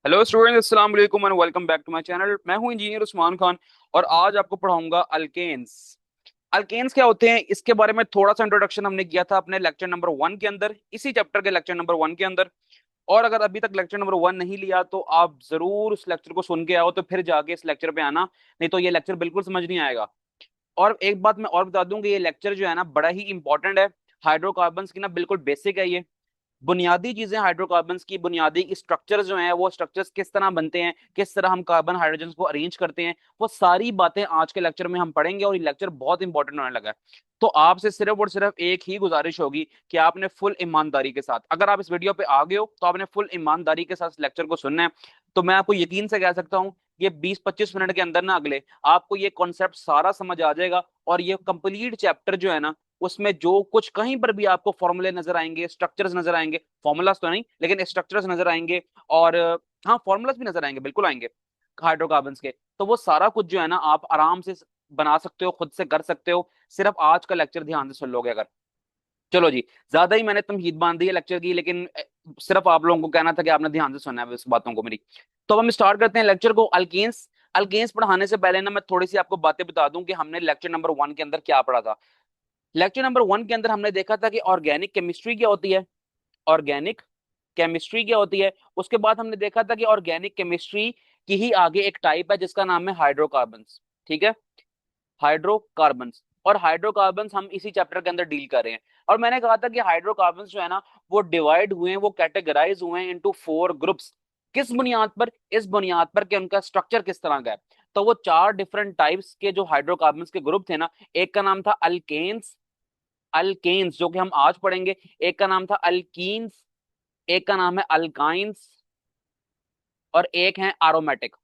Hello students, अस्सलाम वालेकुम and welcome back to my channel. मैं हूं इंजीनियर उस्मान खान और आज आपको पढ़ाऊंगा अल्केन्स। अल्केन्स क्या होते हैं इसके बारे में थोड़ा सा इंट्रोडक्शन हमने किया था अपने लेक्चर नंबर 1 के अंदर, इसी चैप्टर के लेक्चर नंबर 1 के अंदर। और अगर अभी तक लेक्चर नंबर 1 नहीं लिया तो आप जरूर उस लेक्चर को सुन के आओ, तो फिर जाके इस लेक्चर पे आना, नहीं तो ये लेक्चर बिल्कुल समझ नहीं आएगा। और एक बात मैं और बता दूं कि ये लेक्चर जो है ना बड़ा ही इंपॉर्टेंट है। हाइड्रोकार्बन्स की ना बिल्कुल बेसिक है ये। बुनियादी चीजें हाइड्रोकार्बन्स की, बुनियादी स्ट्रक्चर्स जो हैं, वो स्ट्रक्चर्स किस तरह बनते हैं, किस तरह हम कार्बन हाइड्रोजन को अरेंज करते हैं, वो सारी बातें आज के लेक्चर में हम पढ़ेंगे और ये लेक्चर बहुत इंपॉर्टेंट होने लगा है। तो आपसे सिर्फ और सिर्फ एक ही गुजारिश होगी कि आपने फुल ईमानदारी के साथ, अगर आप इस वीडियो पे आ गए हो तो आपने फुल ईमानदारी के साथ इस लेक्चर को सुनना है। तो मैं आपको यकीन से कह सकता हूँ ये 20-25 मिनट के अंदर ना अगले आपको ये कॉन्सेप्ट सारा समझ आ जाएगा। और ये कंप्लीट चैप्टर जो है ना, उसमें जो कुछ कहीं पर भी आपको फॉर्मूले नजर आएंगे, स्ट्रक्चर्स नजर आएंगे, फॉर्मूलाज तो नहीं लेकिन स्ट्रक्चर्स नजर आएंगे, और हाँ फॉर्मूलाज भी नजर आएंगे, बिल्कुल आएंगे हाइड्रोकार्बन्स के। तो वो सारा कुछ जो है ना आप आराम से बना सकते हो, खुद से कर सकते हो, सिर्फ आज का लेक्चर ध्यान से सुन लोगे अगर। चलो जी, ज्यादा ही मैंने तमहीद बांध दी है लेक्चर की, लेकिन सिर्फ आप लोगों को कहना था कि आपने ध्यान से सुनना है इस बातों को मेरी। तो अब हम स्टार्ट करते हैं लेक्चर को। अल्केन्स। अल्केन्स पढ़ाने से पहले ना मैं थोड़ी सी आपको बातें बता दूं कि हमने लेक्चर नंबर 1 के अंदर क्या पढ़ा था। लेक्चर नंबर 1 के अंदर हमने देखा था कि ऑर्गेनिक केमिस्ट्री क्या होती है। ऑर्गेनिक केमिस्ट्री क्या होती है। उसके बाद हमने देखा था कि ऑर्गेनिक केमिस्ट्री की ही आगे एक टाइप है जिसका नाम है हाइड्रोकार्बन्स। ठीक है, हाइड्रोकार्बन्स। और हाइड्रोकार्बन्स हम इसी चैप्टर के अंदर डील कर रहे हैं। और मैंने कहा था कि हाइड्रोकार्बन्स जो है ना वो डिवाइड हुए हैं, वो कैटेगराइज हुए हैं इनटू 4 ग्रुप्स। किस बुनियाद पर? इस बुनियाद पर कि उनका स्ट्रक्चर किस तरह का है। तो वो 4 डिफरेंट टाइप्स के जो हाइड्रोकार्बन्स के ग्रुप थे ना, एक का नाम था अल्केन्स। अल्केन्स जो कि हम आज पढ़ेंगे। एक का नाम था अल्कीन्स। एक का नाम है अल्काइंस। और एक है एरोमेटिक।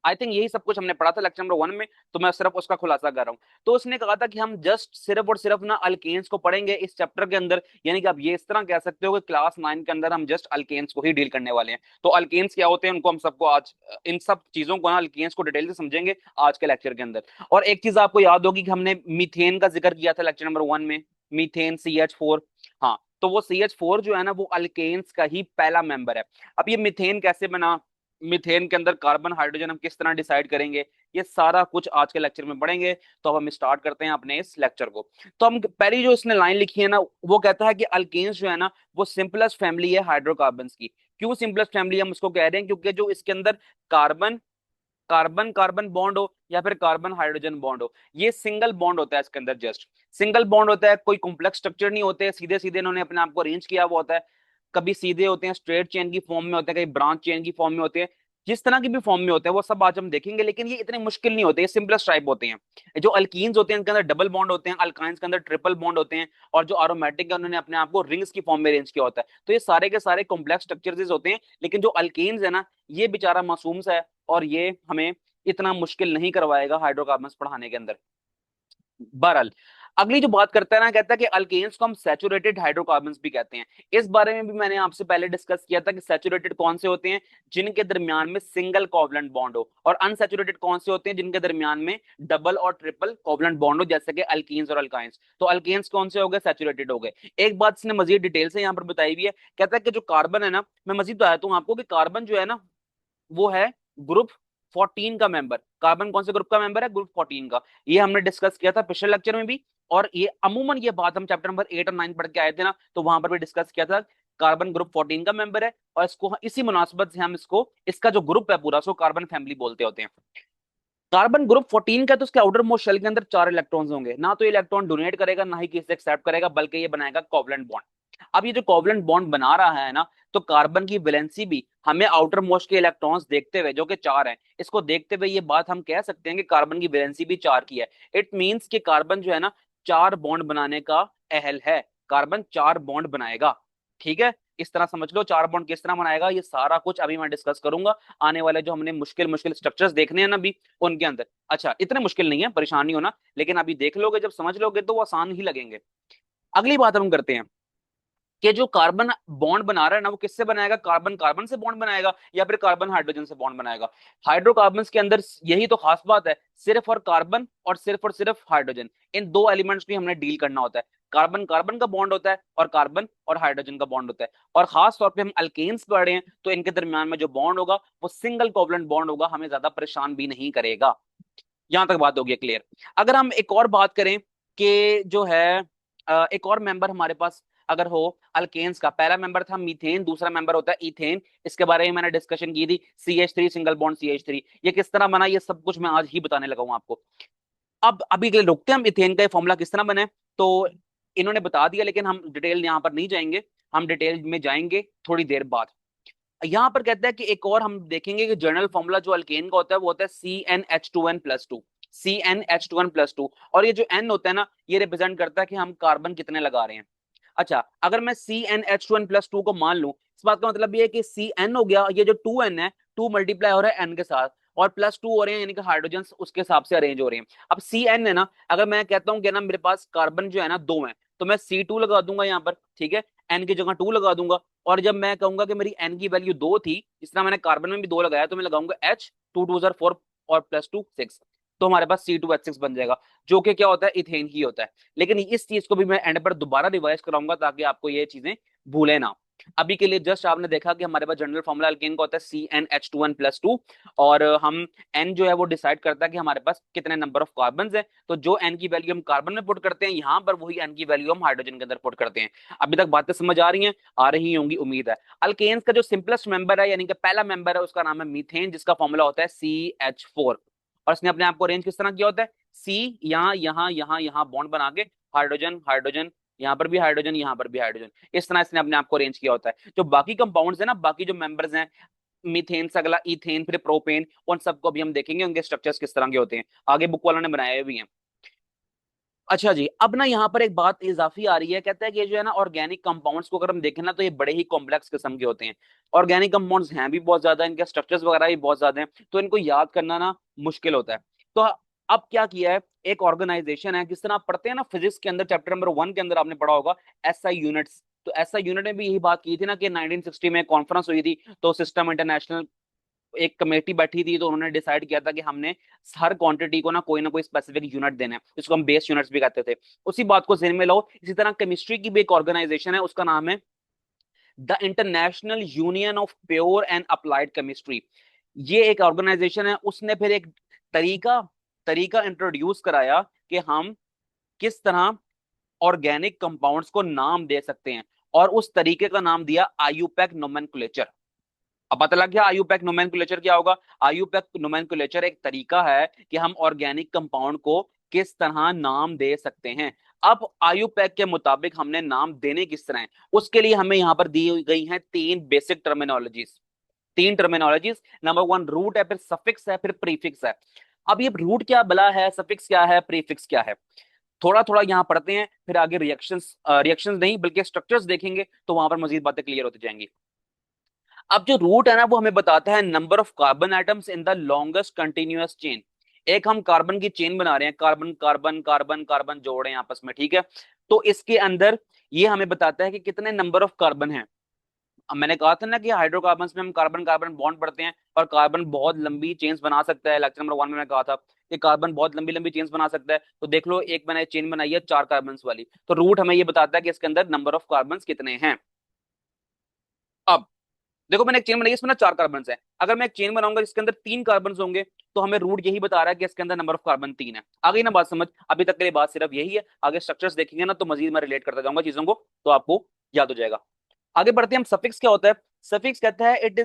आई थिंक यही सब कुछ हमने पढ़ा था लेक्चर नंबर 1 में, तो मैं सिर्फ उसका खुलासा कर रहा हूँ। तो उसने कहा था कि हम जस्ट सिर्फ और सिर्फ ना अल्केन्स को पढ़ेंगे इस चैप्टर के अंदर। यानी कि आप ये इस तरह कह सकते हो कि क्लास 9 के अंदर हम जस्ट अल्केन्स को ही डील करने वाले हैं। तो अल्केन्स क्या होते हैं उनको हम सबको आज, इन सब चीजों को ना अल्केन्स को डिटेल से समझेंगे आज के लेक्चर के अंदर। और एक चीज आपको याद होगी कि हमने मीथेन का जिक्र किया था लेक्चर नंबर 1 में। Methane CH4। हाँ, तो वो CH4 जो है ना वो अल्केन्स का ही पहला मेंबर है। अब ये मीथेन कैसे बना, मीथेन के अंदर कार्बन हाइड्रोजन हम किस तरह डिसाइड करेंगे, ये सारा कुछ आज के लेक्चर में पढ़ेंगे। तो अब हम स्टार्ट करते हैं अपने इस लेक्चर को। तो हम पहली जो इसने लाइन लिखी है ना, वो कहता है कि अल्केन्स जो है ना वो सिंपलेस्ट फैमिली है हाइड्रोकार्बन्स की। क्यों सिंपलेस्ट फैमिली हम उसको कह रहे हैं? क्योंकि जो इसके अंदर कार्बन कार्बन कार्बन बॉन्ड हो या फिर कार्बन हाइड्रोजन बॉन्ड हो, ये सिंगल बॉन्ड होता है इसके अंदर, जस्ट सिंगल बॉन्ड होता है। कोई कॉम्प्लेक्स स्ट्रक्चर नहीं होते, सीधे सीधे इन्होंने अपने आप को अरेंज किया हुआ होता है। कभी सीधे होते हैं, स्ट्रेट चेन की फॉर्म में होते हैं, कभी ब्रांच चेन की फॉर्म में होते हैं। जिस तरह की भी फॉर्म में होते हैं वो सब आज हम देखेंगे, लेकिन ये इतने मुश्किल नहीं होते, ये सिंपलेस्ट टाइप होते हैं। जो अल्कीन्स होते हैं इनके अंदर डबल बॉन्ड होते हैं, अल्काइंस के अंदर ट्रिपल बॉन्ड होते हैं, और जो एरोमेटिक है उन्होंने अपने आप को रिंग्स की फॉर्म में अरेंज किया होता है। तो ये सारे के सारे कॉम्प्लेक्स स्ट्रक्चर्स होते हैं, लेकिन जो अल्केन्स है ना ये बेचारा मासूम सा है, और ये हमें इतना मुश्किल नहीं करवाएगा हाइड्रोकार्बन्स पढ़ाने के अंदर। बहरहाल, अगली जो बात करता है ना, कहता है कि अल्केन्स को हम सैचुरेटेड हाइड्रोकार्बन्स भी कहते हैं। इस बारे में भी मैंने आपसे पहले डिस्कस किया था कि सैचुरेटेड कौन से होते हैं, जिनके दरमियान में सिंगल कोवलेंट बॉन्ड हो, और अनसैचुरेटेड कौन से होते हैं, जिनके दरमियान में डबल और ट्रिपल कोवलेंट बॉन्ड हो, जैसे कि अल्कीन्स और अल्काइंस। तो अल्केन्स कौन से हो गए? सैचुरेटेड हो गए। एक बात इसने मजीद डिटेल से यहाँ पर बताई हुई है, कहता है कि जो कार्बन है ना, मैं मजीद बताता हूँ आपको कि कार्बन जो है ना वो है ग्रुप 14 का मेंबर। कार्बन कौन से ग्रुप का मेंबर है? ग्रुप 14 का। ये हमने डिस्कस किया था पिछले लेक्चर में भी, और ये अमूमन ये बात हम चैप्टर नंबर 8 और 9 पढ़ के आए थे ना, तो वहां पर भी डिस्कस किया था। कार्बन ग्रुप 14 का मेंबर है, और इसको इसी मुनासिबत से हम इसको, इसका जो ग्रुप है पूरा, सो कार्बन फैमिली बोलते होते हैं। कार्बन ग्रुप 14 का, तो उसके आउटर मोस्ट शेल के अंदर 4 इलेक्ट्रॉन्स होंगे ना, तो ये इलेक्ट्रॉन डोनेट करेगा ना ही किसी से एक्सेप्ट करेगा, बल्कि ये बनाएगा कोवलेंट बॉन्ड। अब ये जो कोवलेंट बॉन्ड बना रहा है ना, तो कार्बन की वैलेंसी भी हमें आउटर मोस्ट के इलेक्ट्रॉन्स देखते हुए, जो कि 4 हैं, इसको देखते हुए ये बात हम कह सकते हैं कि कार्बन की वैलेंसी भी 4 की है। इट मींस कि कार्बन जो है ना 4 बॉन्ड बनाने का अहल है। कार्बन 4 बॉन्ड बनाएगा। ठीक है, इस तरह समझ लो 4 बॉन्ड किस तरह बनाएगा, ये सारा कुछ अभी मैं डिस्कस करूंगा आने वाले जो हमने मुश्किल मुश्किल स्ट्रक्चर्स देखने हैं ना अभी उनके अंदर। अच्छा, इतने मुश्किल नहीं है, परेशान नहीं होना, लेकिन अभी देख लोगे, जब समझ लोगे तो वो आसान ही लगेंगे। अगली बात हम करते हैं कि जो कार्बन बॉन्ड बना रहा है ना वो किससे बनाएगा? कार्बन कार्बन से बॉन्ड बनाएगा या फिर कार्बन हाइड्रोजन से बॉन्ड बनाएगा? हाइड्रोकार्बन्स के अंदर यही तो खास बात है, सिर्फ और कार्बन और सिर्फ हाइड्रोजन, इन दो एलिमेंट्स को हमने डील करना होता है। कार्बन कार्बन का बॉन्ड होता है और कार्बन और हाइड्रोजन का बॉन्ड होता है। और खास तौर पे हम अल्केन्स पढ़ रहे हैं तो इनके दरमियान में जो बॉन्ड होगा वो सिंगल कोवलेंट बॉन्ड होगा, हमें ज्यादा परेशान भी नहीं करेगा। यहां तक बात होगी क्लियर। अगर हम एक और बात करें कि जो है एक और मेंबर हमारे पास अगर हो अल्केन्स का, पहला मेंबर था मीथेन, दूसरा मेंबर होता है इथेन। इसके बारे में मैंने डिस्कशन की थी, CH3 सिंगल बॉन्ड CH3। ये किस तरह बना ये सब कुछ मैं आज ही बताने लगा हूं आपको। अब अभी के लिए रुकते हैं, हम इथेन का ये फॉर्मूला किस तरह बने तो इन्होंने बता दिया, लेकिन हम डिटेल यहाँ पर नहीं जाएंगे, हम डिटेल में जाएंगे थोड़ी देर बाद। यहाँ पर कहता है कि एक और हम देखेंगे कि जनरल फॉर्मूला जो अल्केन का होता है वो होता है CnH2n+2। CnH2n+2, और ये जो N होता है ना ये रिप्रेजेंट करता है कि हम कार्बन कितने लगा रहे हैं। अच्छा, अगर मैं CnH2n+2 को मान लूं, इस बात का मतलब ये है कि Cn हो गया, ये जो 2n है 2 मल्टीप्लाई हो रहा है n के साथ, और +2 हो रहे हैं यानी कि हाइड्रोजन उसके हिसाब से अरेंज हो रहे हैं। अब Cn है ना, अगर मैं कहता हूँ कि ना मेरे पास कार्बन जो है ना 2 है तो मैं C2 लगा दूंगा यहाँ पर, ठीक है, n की जगह 2 लगा दूंगा। और जब मैं कहूंगा कि मेरी n की वैल्यू 2 थी, जिस तरह मैंने कार्बन में भी 2 लगाया, तो मैं लगाऊंगा H, 2 2 4 और +2 6, तो हमारे पास C2H6 बन जाएगा, जो कि क्या होता है इथेन ही होता है। लेकिन इस चीज को भी मैं एंड पर दोबारा रिवाइज कराऊंगा ताकि आपको ये चीजें भूले ना। अभी के लिए जस्ट आपने देखा कि हमारे पास जनरल फॉर्मूला अल्केन का होता है CnH2n+2, और हम n जो है वो डिसाइड करता है कि हमारे पास कितने नंबर ऑफ कार्बन है। तो जो n की वैल्यू हम कार्बन में पुट करते हैं, यहाँ पर वही n की वैल्यू हम हाइड्रोजन के अंदर पुट करते हैं। अभी तक बातें समझ आ रही हैं? आ रही होंगी उम्मीद है। अल्केन्स का जो सिंपलेस्ट मेंबर है यानी कि पहला मेंबर है उसका नाम है मीथेन, जिसका फॉर्मूला होता है CH4। और इसने अपने आप को अरेंज किस तरह किया होता है, C यहाँ यहाँ यहाँ यहाँ बॉन्ड बना के हाइड्रोजन हाइड्रोजन, यहाँ पर भी हाइड्रोजन यहाँ पर भी हाइड्रोजन, इस तरह इसने अपने आप को अरेंज किया होता है। जो बाकी कंपाउंड्स है ना, बाकी जो मेंबर्स हैं, मीथेन से अगला इथेन फिर प्रोपेन, उन सबको भी हम देखेंगे उनके स्ट्रक्चर्स किस तरह के होते हैं, आगे बुक वालों ने बनाए भी हैं। अच्छा जी, अब ना यहाँ पर एक बात इजाफी आ रही है, कहता है कि ये जो है ना ऑर्गेनिक कंपाउंड्स को अगर हम देखें ना तो ये बड़े ही कॉम्प्लेक्स किस्म के होते हैं। ऑर्गेनिक कंपाउंड्स हैं भी बहुत ज्यादा, इनके स्ट्रक्चर्स वगैरह भी बहुत ज्यादा हैं, तो इनको याद करना ना मुश्किल होता है। तो अब क्या किया है, एक ऑर्गेनाइजेशन है, जिस तरह आप पढ़ते हैं ना फिजिक्स के अंदर चैप्टर नंबर 1 के अंदर आपने पढ़ा होगा SI यूनिट्स, तो SI यूनिट में भी यही बात की थी ना कि 1960 में कॉन्फ्रेंस हुई थी, तो सिस्टम इंटरनेशनल एक कमेटी बैठी थी, तो उन्होंने डिसाइड किया था कि हमने हर क्वांटिटी को ना कोई स्पेसिफिक यूनिट देना है, जिसको हम बेस यूनिट्स भी कहते थे। उसी बात को ज़हन में लो। इसी तरह केमिस्ट्री की भी एक ऑर्गेनाइजेशन है, उसका नाम है the international union of pure and applied chemistry. ये एक ऑर्गेनाइजेशन है, उसने फिर एक तरीका तरीका इंट्रोड्यूस कराया कि हम किस तरह ऑर्गेनिक कंपाउंड्स को नाम दे सकते हैं, और उस तरीके का नाम दिया आयुपैक नोमेनक्लेचर। अब पता लग गया आयुपैक नोमेनक्लेचर क्या होगा। आयुपैक नोमेनक्लेचर एक तरीका है कि हम ऑर्गेनिक कंपाउंड को किस तरह नाम दे सकते हैं। अब आयुपैक के मुताबिक हमने नाम देने किस तरह है, उसके लिए हमें यहां पर दी गई हैं 3 basic terminologies. 3 terminologies, number 1 root है, फिर सफिक्स है, फिर प्रीफिक्स है। अब ये रूट क्या बला है, सफिक्स क्या है, प्रीफिक्स क्या है, थोड़ा थोड़ा यहाँ पढ़ते हैं, फिर आगे रिएक्शंस नहीं बल्कि स्ट्रक्चर्स देखेंगे तो वहां पर मजीद बातें क्लियर होती जाएंगी। अब जो रूट है ना वो हमें बताता है number of carbon atoms in the longest continuous chain. एक हम कार्बन की चेन बना रहे हैं, कार्बन कार्बन कार्बन कार्बन जोड़ रहे हैं आपस में, ठीक है, तो इसके अंदर ये हमें बताता है कि कितने नंबर ऑफ कार्बन हैं। अब मैंने कहा था ना कि हाइड्रोकार्बन में हम कार्बन कार्बन बॉन्ड पढ़ते हैं, और कार्बन बहुत लंबी चेन्स बना सकता है। लेक्चर नंबर 1 में मैंने कहा था कि कार्बन बहुत लंबी लंबी चेन्स बना सकता है। तो देख लो, एक मैंने चेन बनाई है 4 कार्बन वाली, तो रूट हमें ये बताता है कि इसके अंदर नंबर ऑफ कार्बन कितने हैं। अब देखो, मैंने एक चेन बनाई है, इसमें ना 4 कार्बन है। अगर मैं एक चेन बनाऊंगा जिसके अंदर 3 कार्बन होंगे, तो हमें रूट यही बता रहा है कि इसके अंदर नंबर ऑफ कार्बन 3 है। आ गई ना बात समझ? अभी तक के लिए बात सिर्फ यही है, आगे स्ट्रक्चर्स देखेंगे ना तो मजीद मैं रिलेट करता जाऊंगा चीजों को, तो आपको याद हो जाएगा। आगे बढ़ते हैं हम। सफिक्स क्या होता है? सफिक्स कहता है it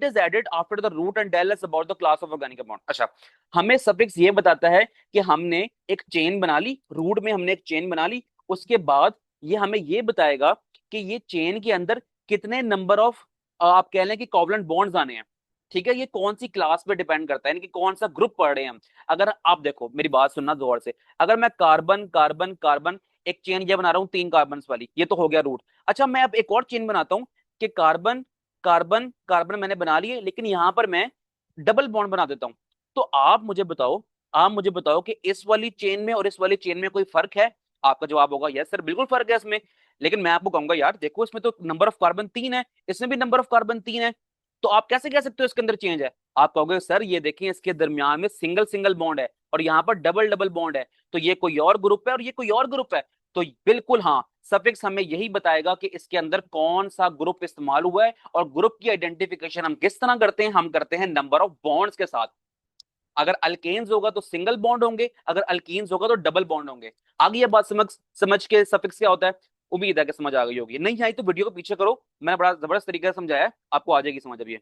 is added after the root and tell us about the class of organic compound. अच्छा, हमें सफिक्स ये बताता है कि हमने एक चेन बना ली, रूट में हमने एक चेन बना ली, उसके बाद ये हमें ये बताएगा कि ये चेन के अंदर कितने नंबर ऑफ आप कह लें कि कोवलेंट बॉन्ड्स आने हैं। ठीक है, ये कौन सी क्लास पे डिपेंड करता है, यानी कि कौन सा ग्रुप पढ़ रहे हैं हम। अगर आप देखो, मेरी बात सुनना गौर से, अगर मैं कार्बन कार्बन कार्बन एक चेन ये बना रहा हूँ 3 कार्बन वाली, ये तो हो गया रूट। अच्छा, मैं अब एक और चेन बनाता हूँ कि कार्बन कार्बन कार्बन मैंने बना लिए, लेकिन यहां पर मैं डबल बॉन्ड बना देता हूं। तो आप मुझे बताओ कि इस वाली चेन में और इस वाली चेन में कोई फर्क है? आपका जवाब होगा यस सर, बिल्कुल फर्क है इसमें। लेकिन मैं आपको कहूंगा यार देखो, इसमें तो नंबर ऑफ कार्बन 3 है, इसमें भी नंबर ऑफ कार्बन 3 है, तो आप कैसे कह सकते हो इसके अंदर चेंज है? आप कहोगे सर ये देखिए, इसके दरमियान में सिंगल सिंगल बॉन्ड है और यहाँ पर डबल डबल बॉन्ड है, तो ये कोई और ग्रुप है और ये कोई और ग्रुप है। तो बिल्कुल हाँ, सफिक्स हमें यही बताएगा कि इसके अंदर कौन सा ग्रुप इस्तेमाल हुआ है, और ग्रुप की आइडेंटिफिकेशन हम किस तरह करते हैं, हम करते हैं नंबर ऑफ बॉन्ड्स के साथ। अगर अल्केन्स होगा तो सिंगल बॉन्ड होंगे, अगर अल्कीन्स होगा तो डबल बॉन्ड होंगे। आगे ये बात समझ समझ के सफिक्स क्या होता है, उम्मीद है कि समझ आ गई होगी, नहीं आई तो वीडियो को पीछे करो, मैंने बड़ा जबरदस्त तरीके से समझाया है, आपको आ जाएगी समझ। अब ये,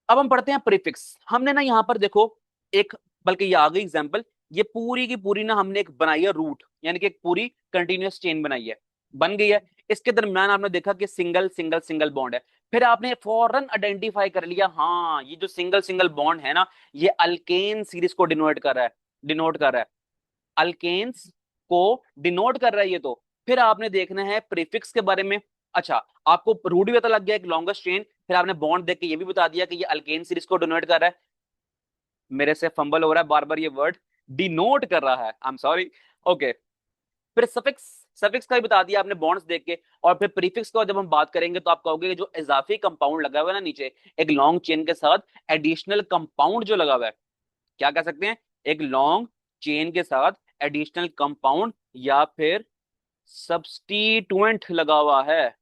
अब हम पढ़ते हैं प्रीफिक्स। हमने ना यहाँ पर देखो एक, बल्कि ये आ गई एग्जाम्पल, ये पूरी की पूरी ना हमने एक बनाई है रूट, यानी कि एक पूरी कंटिन्यूअस चेन बनाई है, बन गई है। इसके दरमियान आपने देखा कि सिंगल सिंगल सिंगल बॉन्ड है, फिर आपने फौरन आइडेंटिफाई कर लिया, हाँ ये जो सिंगल सिंगल बॉन्ड है ना, ये अल्केन सीरीज को डिनोट कर रहा है, डिनोट कर रहा है, अल्केन्स को डिनोट कर रहा है ये तो। फिर आपने देखना है प्रीफिक्स के बारे में। अच्छा, आपको रूट भी पता लग गया, एक लॉन्गेस्ट चेन, फिर आपने बॉन्ड देख के ये भी बता दिया कि ये अल्केन सीरीज को डिनोट कर रहा है। मेरे से फंबल हो रहा है बार बार, ये वर्ड डिनोट कर रहा है, आई एम सॉरी। ओके, फिर सफिक्स, सफिक्स का भी बता दिया आपने बॉन्ड्स देख के। और फिर प्रीफिक्स का जब हम बात करेंगे तो आप कहोगे कि जो इजाफी कंपाउंड लगा हुआ है ना नीचे एक लॉन्ग चेन के साथ, एडिशनल कंपाउंड जो लगा हुआ है, क्या कह सकते हैं, एक लॉन्ग चेन के साथ एडिशनल कंपाउंड या फिर सब्स्टिट्यूएंट लगा हुआ है,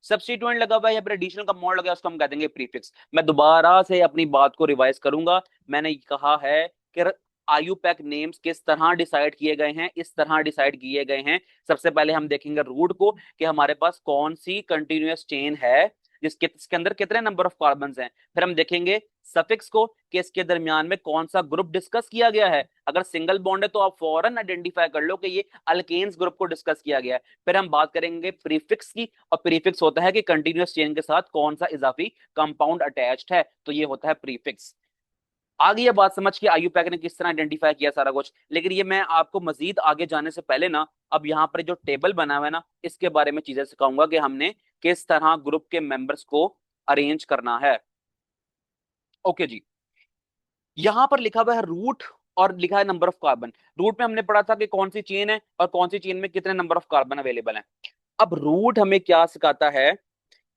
सब्स्टिट्यूएंट लगा हुआ है या फिर एडिशनल कंपाउंड लगा है, उसको हम कह देंगे प्रीफिक्स। मैं दोबारा से अपनी बात को रिवाइज करूंगा। मैंने कहा है कि आयुपैक नेम्स किस तरह डिसाइड किए गए हैं, इस तरह डिसाइड किए गए हैं। सबसे पहले हम देखेंगे रूट को, कि हमारे पास कौन सी कंटिन्यूअस चेन है जिसके अंदर कितने नंबर ऑफ कार्बन हैं। फिर हम देखेंगे सफिक्स को, कि इसके दरमियान में कौन सा ग्रुप डिस्कस किया गया है। अगर सिंगल बॉन्ड है तो आप फौरन आइडेंटिफाई कर लो कि ये अल्केन्स ग्रुप को डिस्कस किया गया है। फिर हम बात करेंगे प्रीफिक्स की, और प्रीफिक्स होता है कि कंटिन्यूअस चेन के साथ कौन सा इजाफी कंपाउंड अटैच्ड है, तो ये होता है प्रीफिक्स। आगे ये बात समझ के आयुपैक ने किस तरह आइडेंटिफाई किया सारा कुछ, लेकिन ये मैं आपको मजीद आगे जाने से पहले ना, अब यहाँ पर जो टेबल बना हुआ है ना, इसके बारे में चीजें सिखाऊंगा कि हमने किस तरह ग्रुप के मेंबर्स को अरेंज करना है। ओके जी, यहां पर लिखा हुआ है रूट और लिखा है नंबर ऑफ कार्बन। रूट में हमने पढ़ा था कि कौन सी चेन है और कौन सी चेन में कितने नंबर ऑफ कार्बन अवेलेबल हैं। अब रूट हमें क्या सिखाता है,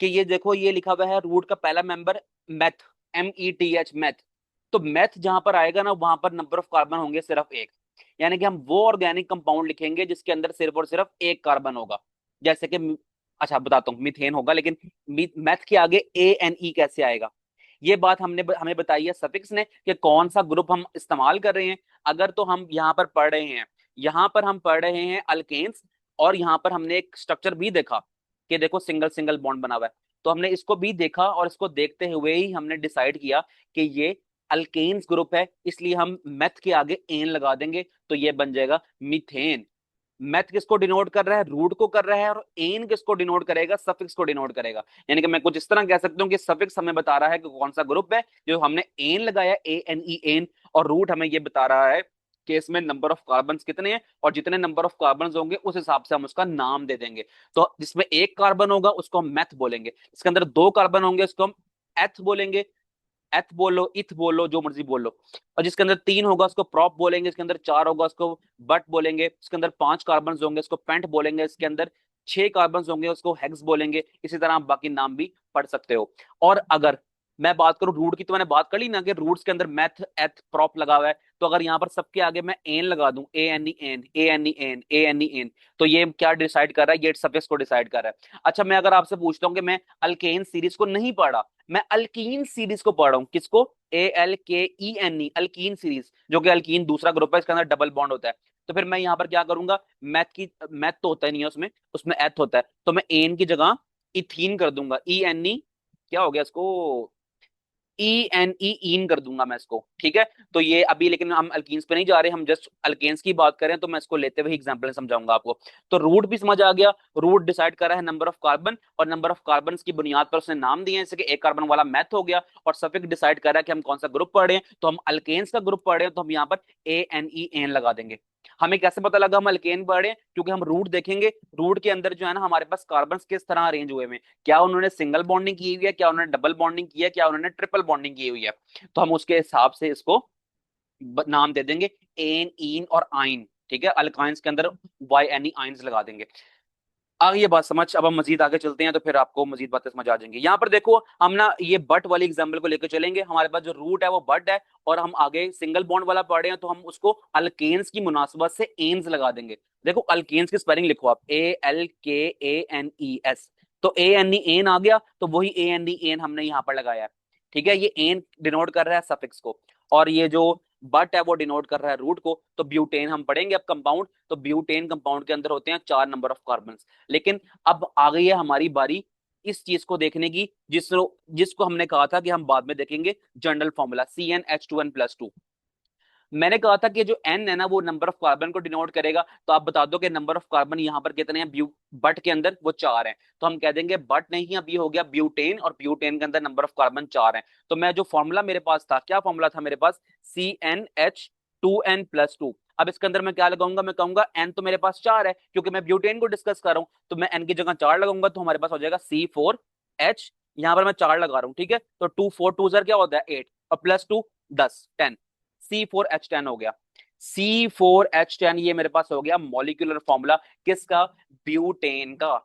कि ये देखो ये लिखा हुआ है रूट का पहला मेंबर मेथ, METH मैथ। तो मैथ जहां पर आएगा ना, वहां पर नंबर ऑफ कार्बन होंगे सिर्फ एक, यानी कि हम वो ऑर्गेनिक कंपाउंड लिखेंगे जिसके अंदर सिर्फ और सिर्फ एक कार्बन होगा। जैसे कि अच्छा बताता हूँ, मीथेन होगा, लेकिन मैथ के आगे ANE कैसे आएगा, ये बात हमने हमें बताई है सफिक्स ने, कि कौन सा ग्रुप हम इस्तेमाल कर रहे हैं। अगर तो हम यहाँ पर पढ़ रहे हैं, यहाँ पर हम पढ़ रहे हैं अल्केन्स, और यहाँ पर हमने एक स्ट्रक्चर भी देखा कि देखो सिंगल सिंगल बॉन्ड बना हुआ है, तो हमने इसको भी देखा, और इसको देखते हुए ही हमने डिसाइड किया कि ये अल्केन्स ग्रुप है, इसलिए हम मेथ के आगे एन लगा देंगे, तो ये बन जाएगा मीथेन। मैथ किसको डिनोट कर रहा है, रूट को कर रहा है, और एन किसको डिनोट करेगा, सफिक्स को डिनोट करेगा। यानी कि मैं कुछ इस तरह कह सकता हूँ कि सफिक्स हमें बता रहा है कि कौन सा ग्रुप है, जो हमने एन लगाया, ANE एन, और रूट हमें ये बता रहा है कि इसमें नंबर ऑफ कार्बन कितने हैं, और जितने नंबर ऑफ कार्बन होंगे उस हिसाब से हम उसका नाम दे देंगे। तो जिसमें एक कार्बन होगा उसको हम मैथ बोलेंगे, इसके अंदर दो कार्बन होंगे उसको हम एथ बोलेंगे, एथ बोलो, इथ बोलो, जो मर्जी बोलो। और जिसके अंदर तीन होगा उसको प्रॉप बोलेंगे, इसके अंदर चार होगा उसको बट बोलेंगे, इसके अंदर पांच कार्बन होंगे उसको पेंट बोलेंगे, इसके अंदर छह कार्बन होंगे उसको हेक्स बोलेंगे। इसी तरह आप बाकी नाम भी पढ़ सकते हो। और अगर मैं बात करूं रूट की, तो मैंने बात कर ली ना कि रूट्स के अंदर मैथ एथ प्रॉप लगा हुआ है, तो अगर यहाँ पर सबके आगे मैं एन लगा दूं, ANE ane, ANE ane, ANE ane, तो ये क्या डिसाइड कर रहा है, ये सफिक्स को डिसाइड कर रहा है। अच्छा, मैं अगर आपसे पूछता हूँ कि मैं अल्केन सीरीज को नहीं पढ़ा, मैं अल्कीन सीरीज को पढ़ रहा हूँ, किसको, ALKENE, अल्कीन सीरीज, जो कि अल्कीन दूसरा ग्रुप है, इसके अंदर डबल बॉन्ड होता है। तो फिर मैं यहाँ पर क्या करूंगा, मैथ तो होता ही नहीं है उसमें, उसमें एथ होता है, तो मैं एन की जगह इथीन कर दूंगा, ENE, क्या हो गया इसको, ENE इन कर दूंगा मैं इसको, ठीक है। तो ये अभी, लेकिन हम अल्कीन्स पे नहीं जा रहे, हम जस्ट अल्केन्स की बात करें, तो मैं इसको लेते हुए एग्जांपल समझाऊंगा आपको। तो रूट भी समझ आ गया, रूट डिसाइड कर रहा है नंबर ऑफ कार्बन, और नंबर ऑफ कार्बन की बुनियाद पर उसने नाम दिए हैं, जैसे कि एक कार्बन वाला मैथ हो गया। और सफिक्स डिसाइड कर रहा है कि हम कौन सा ग्रुप पढ़ रहे हैं, तो हम अल्केन्स का ग्रुप पढ़ रहे हैं, तो हम यहाँ पर ANE एन लगा देंगे। हमें कैसे पता लगा हम अल्केन पढ़ रहे हैं, क्योंकि हम रूट देखेंगे, रूट के अंदर जो है ना हमारे पास कार्बन किस तरह अरेंज हुए हैं, क्या उन्होंने सिंगल बॉन्डिंग की हुई है, क्या उन्होंने डबल बॉन्डिंग की है, क्या उन्होंने ट्रिपल बॉन्डिंग की हुई है। तो हम उसके हिसाब से इसको नाम दे देंगे एन, इन और आइन, ठीक है। अल्काइंस के अंदर YNE आइंस लगा देंगे। आगे ये बात समझ, अब हम मजीद आगे चलते हैं तो फिर आपको मजीद बातें समझ आ जाएंगी। यहाँ पर देखो हम ना ये बट वाली एग्जांपल को लेकर चलेंगे, हमारे पास जो रूट है वो बट है, और हम आगे सिंगल बॉन्ड वाला पढ़ रहे हैं, तो हम उसको अल्केन्स की मुनासबत से एन्स लगा देंगे। देखो अल्केन्स की स्पेलिंग लिखो आप, ALKANES। तो एन आ गया, तो वही एन हमने यहाँ पर लगाया है। ठीक है, ये एन डिनोट कर रहा है सफिक्स को, और ये जो बट है वो डिनोट कर रहा है रूट को। तो ब्यूटेन हम पढ़ेंगे अब कंपाउंड, तो ब्यूटेन कंपाउंड के अंदर होते हैं 4 नंबर ऑफ कार्बन। लेकिन अब आ गई है हमारी बारी इस चीज को देखने की, जिसको हमने कहा था कि हम बाद में देखेंगे, जनरल फॉर्मूला CnH2n+2। मैंने कहा था कि जो एन है ना वो नंबर ऑफ कार्बन को डिनोट करेगा, तो आप बता दो कि नंबर ऑफ कार्बन यहाँ पर कितने हैं, बट के अंदर वो 4 हैं। तो हम कह देंगे बट नहीं, अब ये हो गया ब्यूटेन, और ब्यूटेन के अंदर नंबर ऑफ कार्बन 4 हैं। तो मैं जो फॉर्मूला मेरे पास था, क्या फॉर्मूला था मेरे पास, CnH2n+2। अब इसके अंदर मैं क्या लगाऊंगा, मैं कहूंगा एन तो मेरे पास 4 है, क्योंकि मैं ब्यूटेन को डिस्कस कर रहा हूं, तो मैं एन की जगह 4 लगाऊंगा, तो हमारे पास हो जाएगा C4H। यहाँ पर मैं 4 लगा रहा हूँ, ठीक है, तो 2 4 2 क्या होता है 8, और +2 10 10, C4H10 हो गया। C4H10 ये मेरे पास हो गया मॉलिक्यूलर फॉर्मूला किसका, ब्यूटेन का।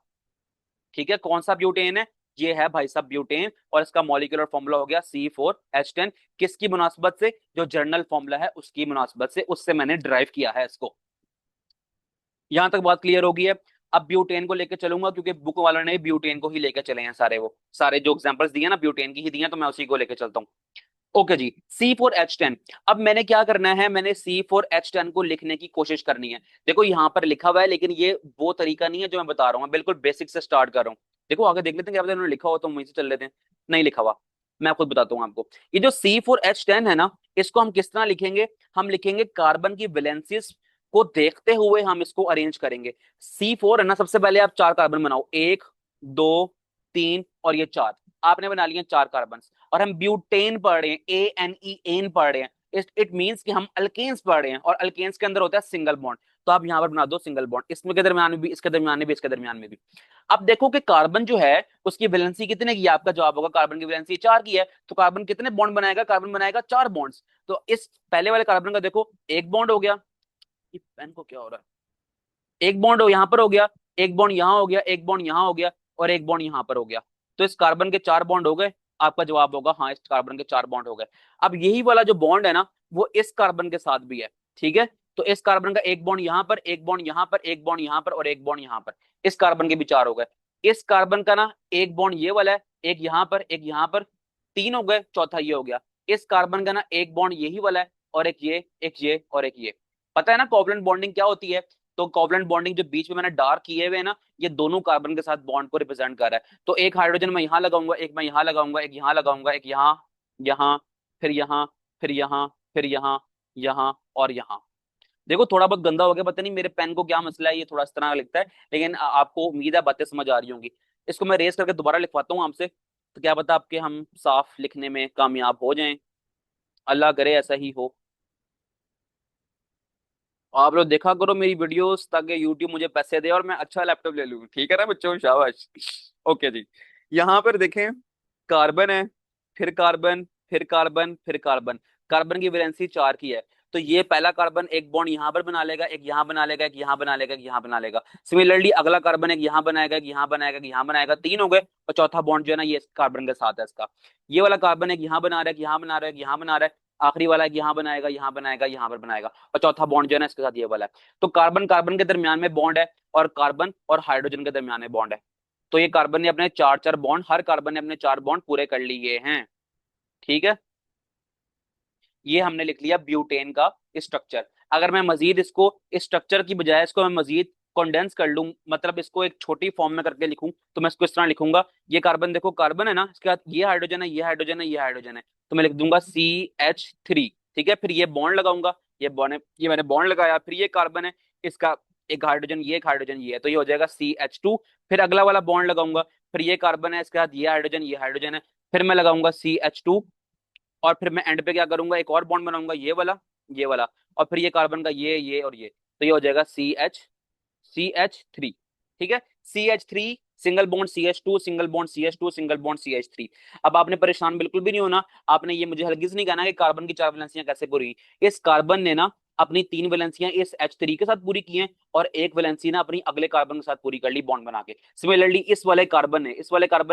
ठीक है, कौन सा ब्यूटेन है, ये है भाई साहब ब्यूटेन, और इसका मॉलिक्यूलर फॉर्मूला हो गया C4H10। किसकी मुनासबत से, जो जर्नल फॉर्मूला है उसकी मुनासबत से, उससे मैंने ड्राइव किया है इसको। यहां तक बात क्लियर होगी है। अब ब्यूटेन को लेकर चलूंगा, क्योंकि बुक वालों ने ब्यूटेन को ही लेकर चले हैं सारे, वो सारे जो एग्जांपल्स दिए ना ब्यूटेन की ही दिए हैं, तो मैं उसी को लेकर चलता हूँ। ओके जी, C4H10। अब मैंने क्या करना है, मैंने C4H10 को लिखने की कोशिश करनी है। देखो यहाँ पर लिखा हुआ है, लेकिन ये वो तरीका नहीं है जो मैं बता रहा हूँ, मैं बिल्कुल बेसिक से स्टार्ट कर रहा हूँ। देखो आगे देख लेते हैं क्या पता उन्होंने लिखा हो, तो वहीं से चल लेते हैं। नहीं लिखा हुआ, मैं खुद बताता हूँ आपको। ये जो C4H10 है ना, इसको हम किस तरह लिखेंगे, हम लिखेंगे कार्बन की वैलेंसीज को देखते हुए हम इसको अरेंज करेंगे। C4 है ना, सबसे पहले आप 4 कार्बन बनाओ, 1 2 3 और ये 4, आपने बना लिए 4 कार्बन। और हम ब्यूटेन पढ़ रहे हैं, ANEN पढ़ रहे हैं, इट मींस कि हम अल्केन्स पढ़ रहे हैं, और अल्केन्स के अंदर होता है सिंगल बॉन्ड। तो आप यहां पर बना दो सिंगल बॉन्ड, इसमें के दरमियान में भी, इसके दरमियान में भी, इसके दरमियान में भी। अब देखो कि कार्बन जो है उसकी वैलेंसी कितने की है, आपका जवाब होगा कार्बन की वैलेंसी 4 की है। तो कार्बन कितने बॉन्ड बनाएगा, कार्बन बनाएगा 4 बॉन्ड्स। तो इस पहले वाले कार्बन का देखो एक बॉन्ड हो गया, ये पेन को क्या हो रहा है, एक बॉन्ड हो यहां पर हो गया, एक बॉन्ड यहां हो गया, एक बॉन्ड यहां हो गया, और एक बॉन्ड यहां पर हो गया। तो इस कार्बन के 4 बॉन्ड हो गए। आपका जवाब होगा हाँ, इस कार्बन के 4 बॉन्ड हो गए। अब यही वाला जो बॉन्ड है ना, वो इस कार्बन के साथ भी है। ठीक है, तो इस कार्बन का एक बॉन्ड यहां पर, एक बॉन्ड यहां पर, एक बॉन्ड यहां पर, और एक बॉन्ड यहां पर। इस कार्बन के भी 4 हो गए। इस कार्बन का ना एक बॉन्ड ये वाला है, एक यहां पर, एक यहां पर, 3 हो गए, चौथा ये हो गया। इस कार्बन का ना एक बॉन्ड यही वाला है, और एक ये, एक ये, और एक ये। पता है ना कोवलेंट बॉन्डिंग क्या होती है। तो कोवलेंट बॉन्डिंग जो बीच में मैंने डार्क किए हुए हैं ना, ये दोनों कार्बन के साथ बॉन्ड को रिप्रेजेंट कर रहा है। तो एक हाइड्रोजन मैं यहाँ लगाऊंगा, एक मैं यहाँ लगाऊंगा, एक यहाँ लगाऊंगा, एक यहाँ, यहाँ, फिर यहाँ, फिर यहाँ, फिर यहाँ, यहाँ और यहाँ। देखो थोड़ा बहुत गंदा हो गया, पता नहीं मेरे पेन को क्या मसला है, ये थोड़ा इस तरह का लिखता है, लेकिन आपको उम्मीद है बातें समझ आ रही होंगी। इसको मैं रेस करके दोबारा लिखवाता हूँ आपसे, तो क्या पता आपके हम साफ लिखने में कामयाब हो जाएं, अल्लाह करे ऐसा ही हो। आप लोग देखा करो मेरी वीडियोस, ताकि यूट्यूब मुझे पैसे दे और मैं अच्छा लैपटॉप ले लूँ, ठीक है ना बच्चों, शाबाश। ओके जी, यहाँ पर देखें, कार्बन है, फिर कार्बन, फिर कार्बन, फिर कार्बन। कार्बन की वैलेंसी 4 की है। तो ये पहला कार्बन एक बॉन्ड यहाँ पर बना लेगा, एक यहाँ बना लेगा, एक यहाँ बना लेगा, एक यहाँ बना लेगा। सिमिलरली अगला कार्बन एक यहाँ बनाएगा, एक यहाँ बनाएगा, एक यहाँ बनाएगा, 3 हो गए। और चौथा बॉन्ड जो है ना, ये कार्बन के साथ है इसका। ये वाला कार्बन एक यहाँ बना रहा है, एक यहाँ बना रहा है, एक यहाँ बना रहा है, आखिरी वाला एक यहाँ बनाएगा, यहाँ बनाएगा, यहाँ पर बनाएगा, और चौथा बॉन्ड जो है ना इसके साथ ये वाला है। तो कार्बन कार्बन के दरमियान में बॉन्ड है, और कार्बन और हाइड्रोजन के दरमियान में बॉन्ड है। तो ये कार्बन ने अपने 4 4 बॉन्ड, हर कार्बन ने अपने 4 बॉन्ड पूरे कर लिए हैं। ठीक है, ये हमने लिख लिया ब्यूटेन का स्ट्रक्चर। अगर मैं मजीद इसको, इस स्ट्रक्चर की बजाय इसको मैं मजीद कंडेंस कर लूं, मतलब इसको एक छोटी फॉर्म में करके लिखूं, तो मैं इसको इस तरह लिखूंगा। ये कार्बन देखो, कार्बन है ना, इसके बाद ये हाइड्रोजन है, ये हाइड्रोजन है, ये हाइड्रोजन है, तो मैं लिख दूंगा CH3। ठीक है, फिर ये बॉन्ड लगाऊंगा, ये बॉन्ड, ये मैंने बॉन्ड लगाया, फिर ये कार्बन है, इसका एक हाइड्रोजन, ये एक हाइड्रोजन, ये है, तो ये हो जाएगा CH2। फिर अगला वाला बॉन्ड लगाऊंगा, फिर ये कार्बन है, इसके साथ ये हाइड्रोजन, ये हाइड्रोजन है, फिर मैं लगाऊंगा CH2। और फिर मैं एंड पे क्या करूंगा, एक और बॉन्ड बनाऊंगा, ये वाला, ये वाला, और फिर ये कार्बन का ये और ये, तो ये हो जाएगा CH3। ठीक है, CH3 single bond CH2, single bond CH2, single bond CH3। अब आपने परेशान बिल्कुल भी नहीं होना, आपने ये मुझे हरगिज नहीं कहना कि कार्बन की 4 वैलेंसियां कैसे पूरी हुई। इस कार्बन ने ना अपनी 3 वैलेंसियां इस H3 के साथ पूरी की हैं, और एक वैलेंसी ना अपनी अगले कार्बन के साथ पूरी कर ली बॉन्ड बना के। सिमिलरली इस वाले कार्बन